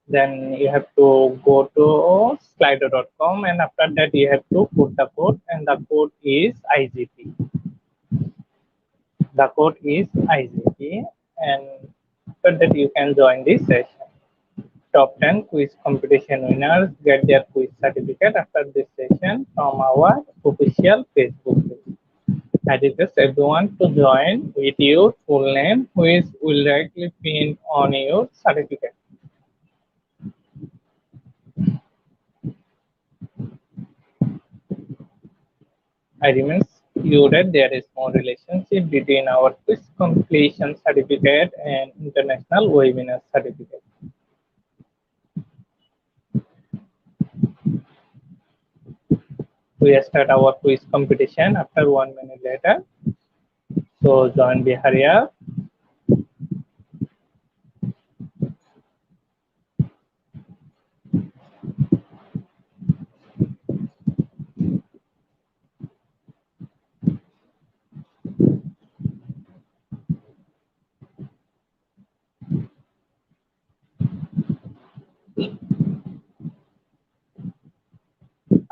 Then you have to go to slido.com, and after that you have to put the code, and the code is IGP. The code is IGP, and after that you can join this session. Top 10 quiz competition winners get their quiz certificate after this session from our official Facebook page. I request everyone to join with your full name, which will directly pin on your certificate. I remind you that there is no relationship between our quiz completion certificate and international webinar certificate. We start our quiz competition after 1 minute later. So join the hurry up.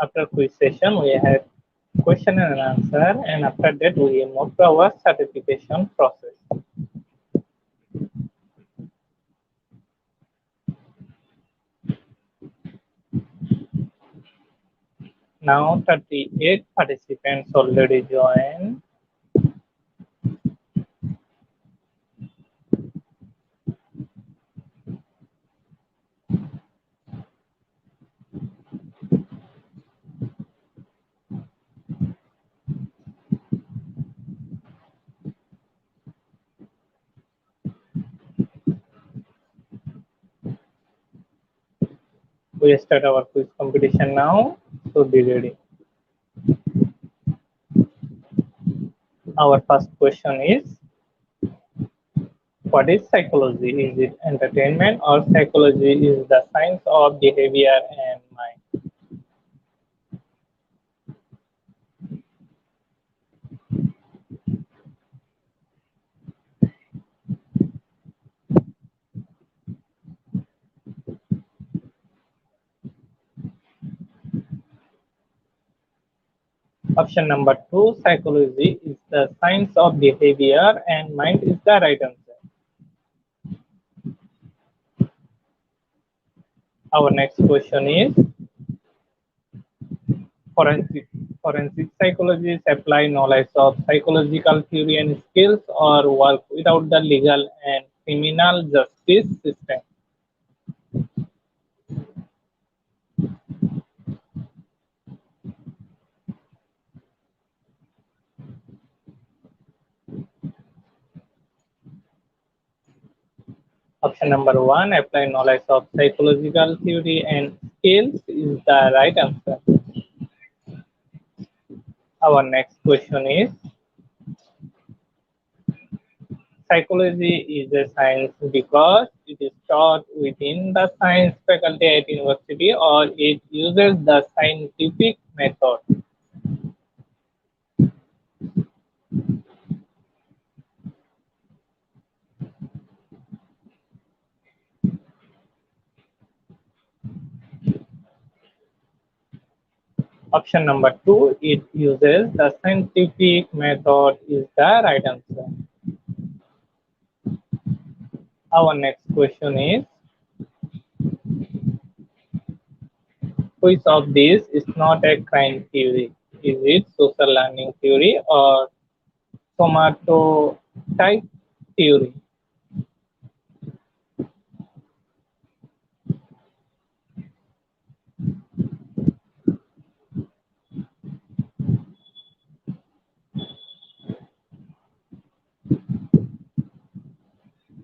After quiz session, we have question and answer, and after that we move to our certification process. Now 38 participants already joined. We start our quiz competition now, so be ready. Our first question is, what is psychology? Is it entertainment, or psychology is the science of behavior and mind? Option number 2, psychology is the science of behavior and mind is the right answer. Our next question is, forensic, forensic psychologists apply knowledge of psychological theory and skills or work without the legal and criminal justice system. Option number 1, apply knowledge of psychological theory and skills is the right answer. Our next question is, psychology is a science because it is taught within the science faculty at university, or it uses the scientific method. Option number 2, it uses the scientific method is the right answer. Our next question is, which of these is not a crime theory? Is it social learning theory or somatotype theory?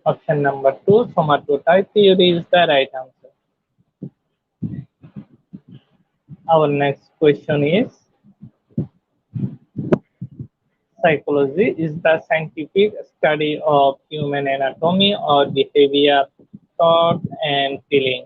Option number 2, somatotype theory is the right answer. Our next question is, psychology is the scientific study of human anatomy or behavior, thought, and feeling.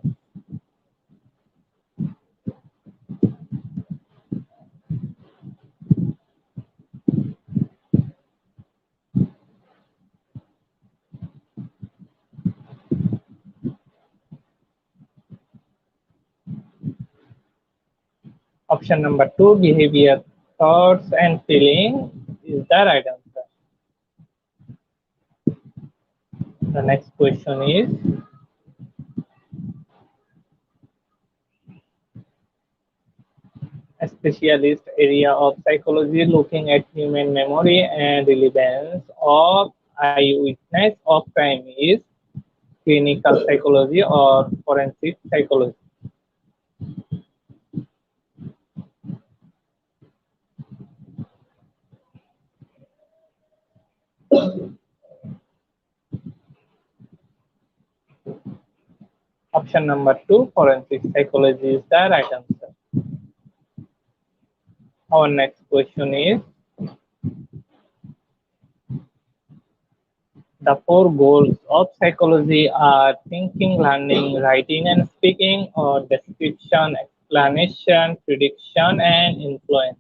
Option number 2, behavior, thoughts, and feeling is the right answer. The next question is, a specialist area of psychology looking at human memory and relevance of eyewitness of crime is clinical psychology or forensic psychology. Option number 2, forensic psychology is the right answer. Our next question is, the 4 goals of psychology are thinking, learning, writing and speaking, or description, explanation, prediction, and influence.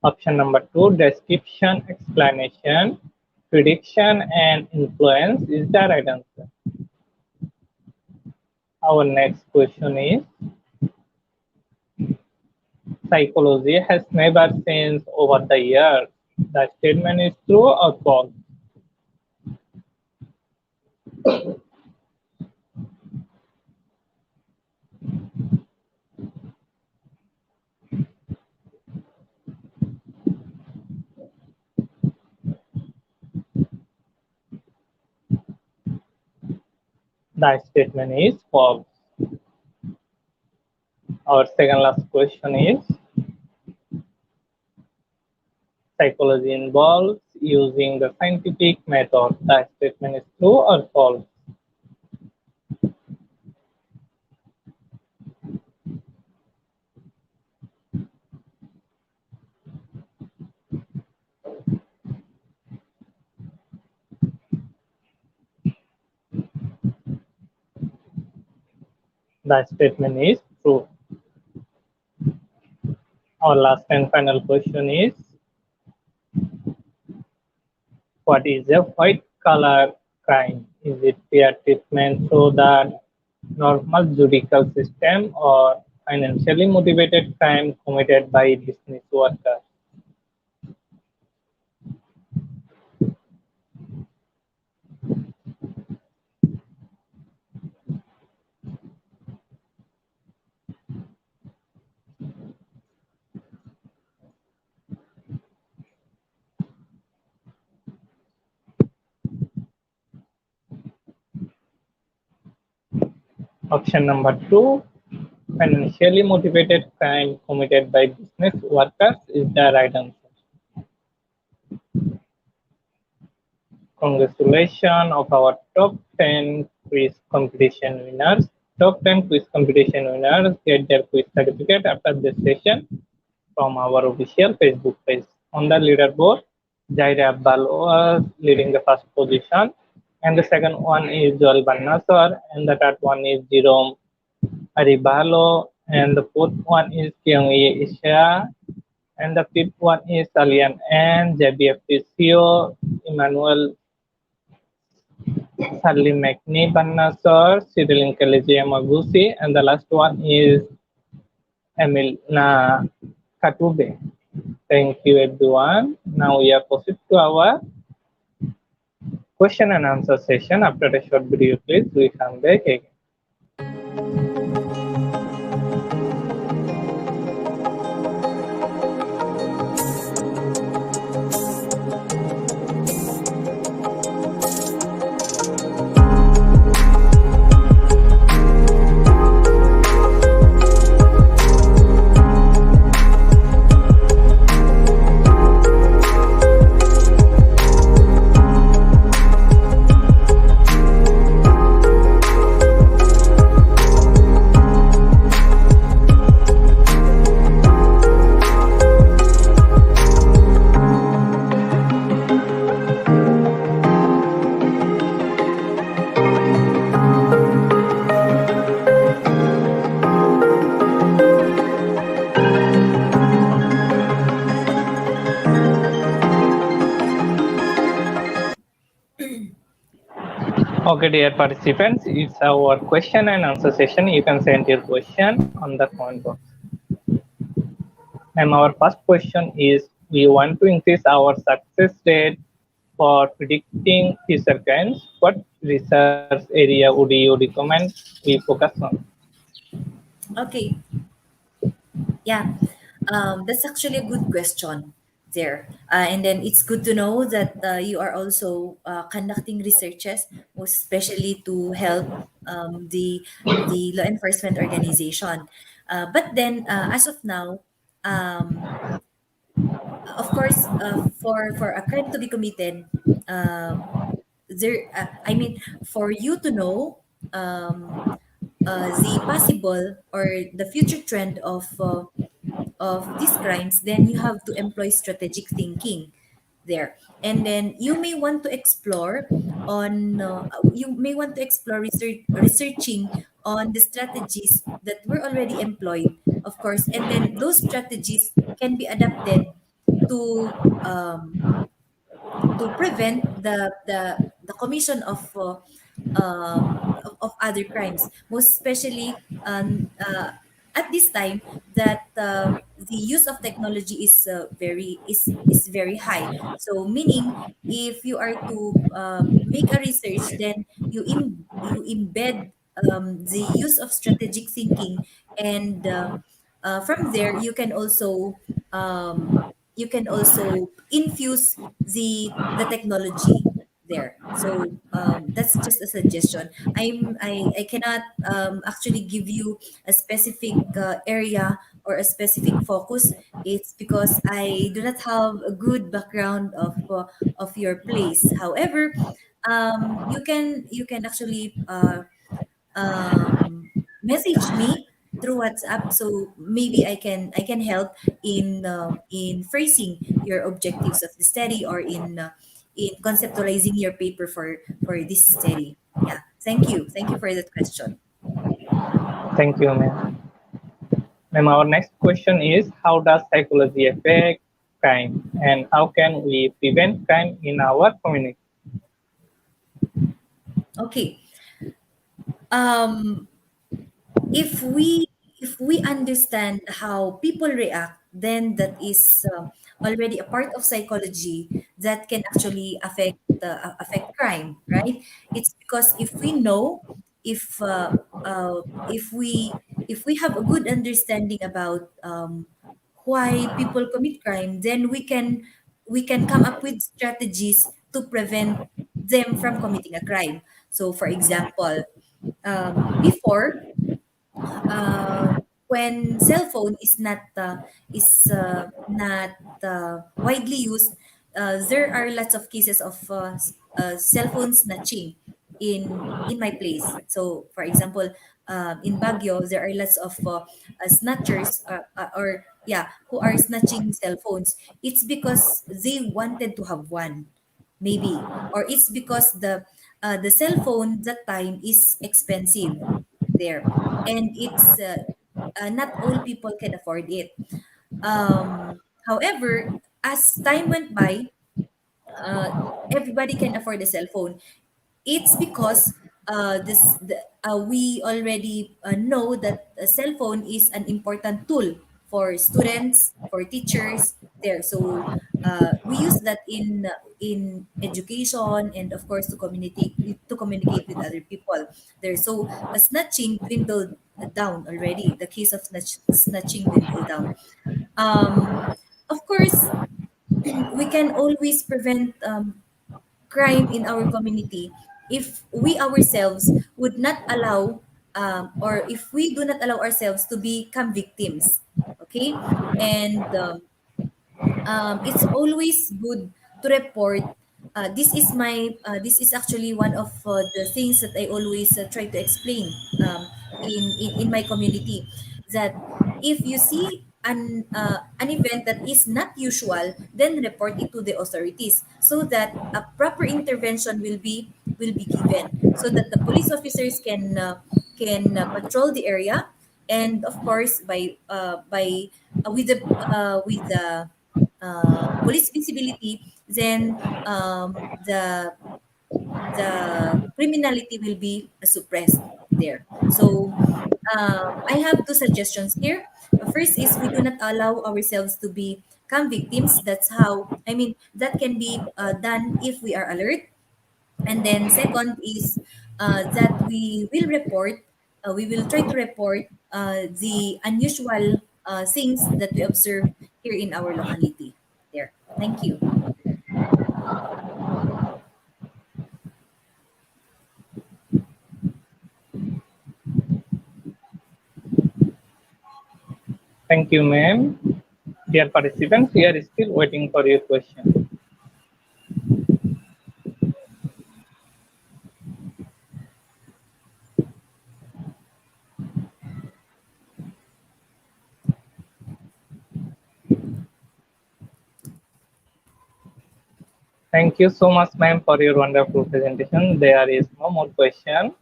Option number two, description, explanation, prediction, and influence is the right answer. Our next question is, psychology has never changed over the years. The statement is true or false? The statement is false. Our second last question is, psychology involves using the scientific method. The statement is true or false? The statement is true. Our last and final question is, what is a white collar crime? Is it fair treatment through the normal judicial system or financially motivated crime committed by business workers? Option number two, financially motivated crime committed by business workers is the right answer. Congratulations of our top 10 quiz competition winners. Top 10 quiz competition winners get their quiz certificate after this session from our official Facebook page. On the leaderboard, Jaira Abbal was leading the first position, and the second one is Joel Banasar, and the third one is Jerome Aribalo, and the fourth one is Kyungyi Isha, and the fifth one is Alian and JBF Tisio, Emmanuel Sally McNee Banasar, Cyril Intelligent Yamaguchi, and the last one is Emilna Katube. Thank you, everyone. Now we are proceed to our question and answer session. After a short video, please, we come back again. Okay, dear participants, it's our question and answer session. You can send your question on the comment box. And our first question is, we want to increase our success rate for predicting future crimes. What research area would you recommend we focus on? Okay. Yeah, that's actually a good question there. And then it's good to know that you are also conducting researches, most especially to help the law enforcement organization. But then, as of now, um, of course, for a crime to be committed, I mean, for you to know the possible or the future trend of these crimes, then you have to employ strategic thinking there. And then you may want to explore researching on the strategies that were already employed, of course, and then those strategies can be adapted to prevent the commission of other crimes, most especially at this time that the use of technology is very high. So meaning, if you are to make a research, then you embed the use of strategic thinking, and from there you can also infuse the technology there. So that's just a suggestion. I cannot actually give you a specific area or a specific focus. It's because I do not have a good background of your place. However, you can actually message me through WhatsApp, so maybe I can help in phrasing your objectives of the study, or in conceptualizing your paper for this study. Yeah, thank you for that question. Thank you, ma'am. Ma'am, our next question is, how does psychology affect crime, and how can we prevent crime in our community? Okay. um if we understand how people react, then that is already a part of psychology that can actually affect crime, right? It's because if we know, if if we have a good understanding about why people commit crime, then we can come up with strategies to prevent them from committing a crime. So for example, before, when cell phone is not widely used, there are lots of cases of cell phone snatching in my place. So, for example, in Baguio, there are lots of snatchers, or yeah, who are snatching cell phones. It's because they wanted to have one, maybe, or it's because the cell phone that time is expensive there, and it's not all people can afford it. However, as time went by, uh, everybody can afford a cell phone. It's because we already know that a cell phone is an important tool for students, for teachers there. So we use that in education, and of course to communicate with other people there. So snatching dwindled down already. The case of snatching dwindled down. Um, of course, we can always prevent crime in our community if we ourselves would not allow, or if we do not allow ourselves to become victims. Okay. And it's always good to report. This is actually one of the things that I always try to explain in my community, that if you see an event that is not usual, then report it to the authorities, so that a proper intervention will be given, so that the police officers can patrol the area, and of course by with the police visibility, then the criminality will be suppressed there. So I have two suggestions here. First is, we do not allow ourselves to become victims. That's how, I mean, that can be done if we are alert. And then second is that we will try to report the unusual things that we observe here in our locality. There. Thank you. Thank you, ma'am. Dear participants, we are still waiting for your question. Thank you so much, ma'am, for your wonderful presentation. There is no more question.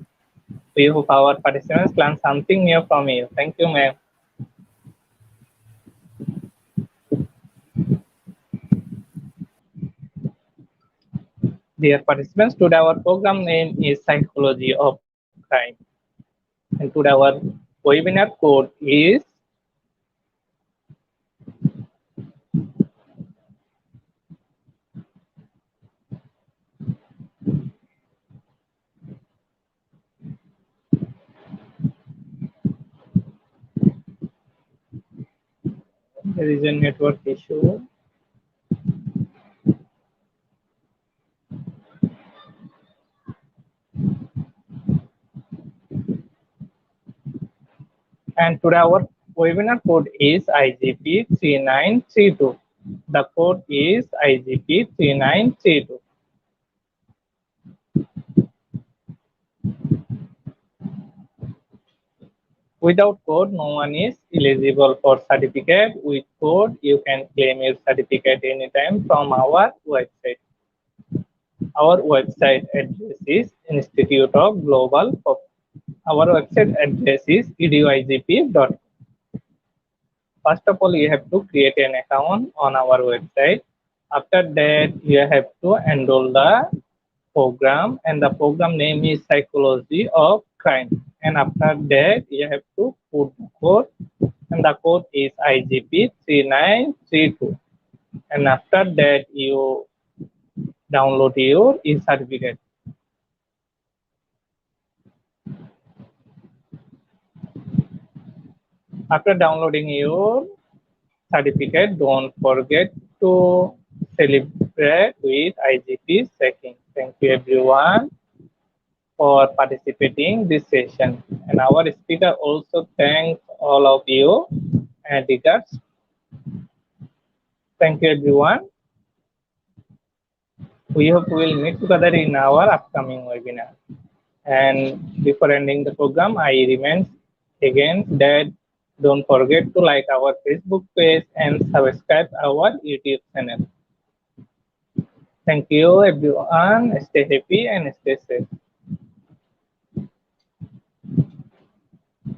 We hope our participants learn something new from you. Thank you, ma'am. Dear participants, today our program name is Psychology of Crime. And today our webinar code is there is a network issue. And today our webinar code is IGP3932. The code is IGP3932. Without code, no one is eligible for certificate. With code, you can claim your certificate anytime from our website. Our website address is Institute of Global. Our website address is eduigp.com. First of all, you have to create an account on our website. After that, you have to enroll the program, and the program name is Psychology of Crime. And after that, you have to put the code, and the code is IGP3932. And after that, you download your e-certificate. After downloading your certificate, don't forget to celebrate with IGP checking. Thank you everyone for participating this session. And our speaker also thanks all of you and regards. Thank you everyone. We hope we will meet together in our upcoming webinar. And before ending the program, I remind again that don't forget to like our Facebook page and subscribe our YouTube channel. Thank you everyone. Stay happy and stay safe.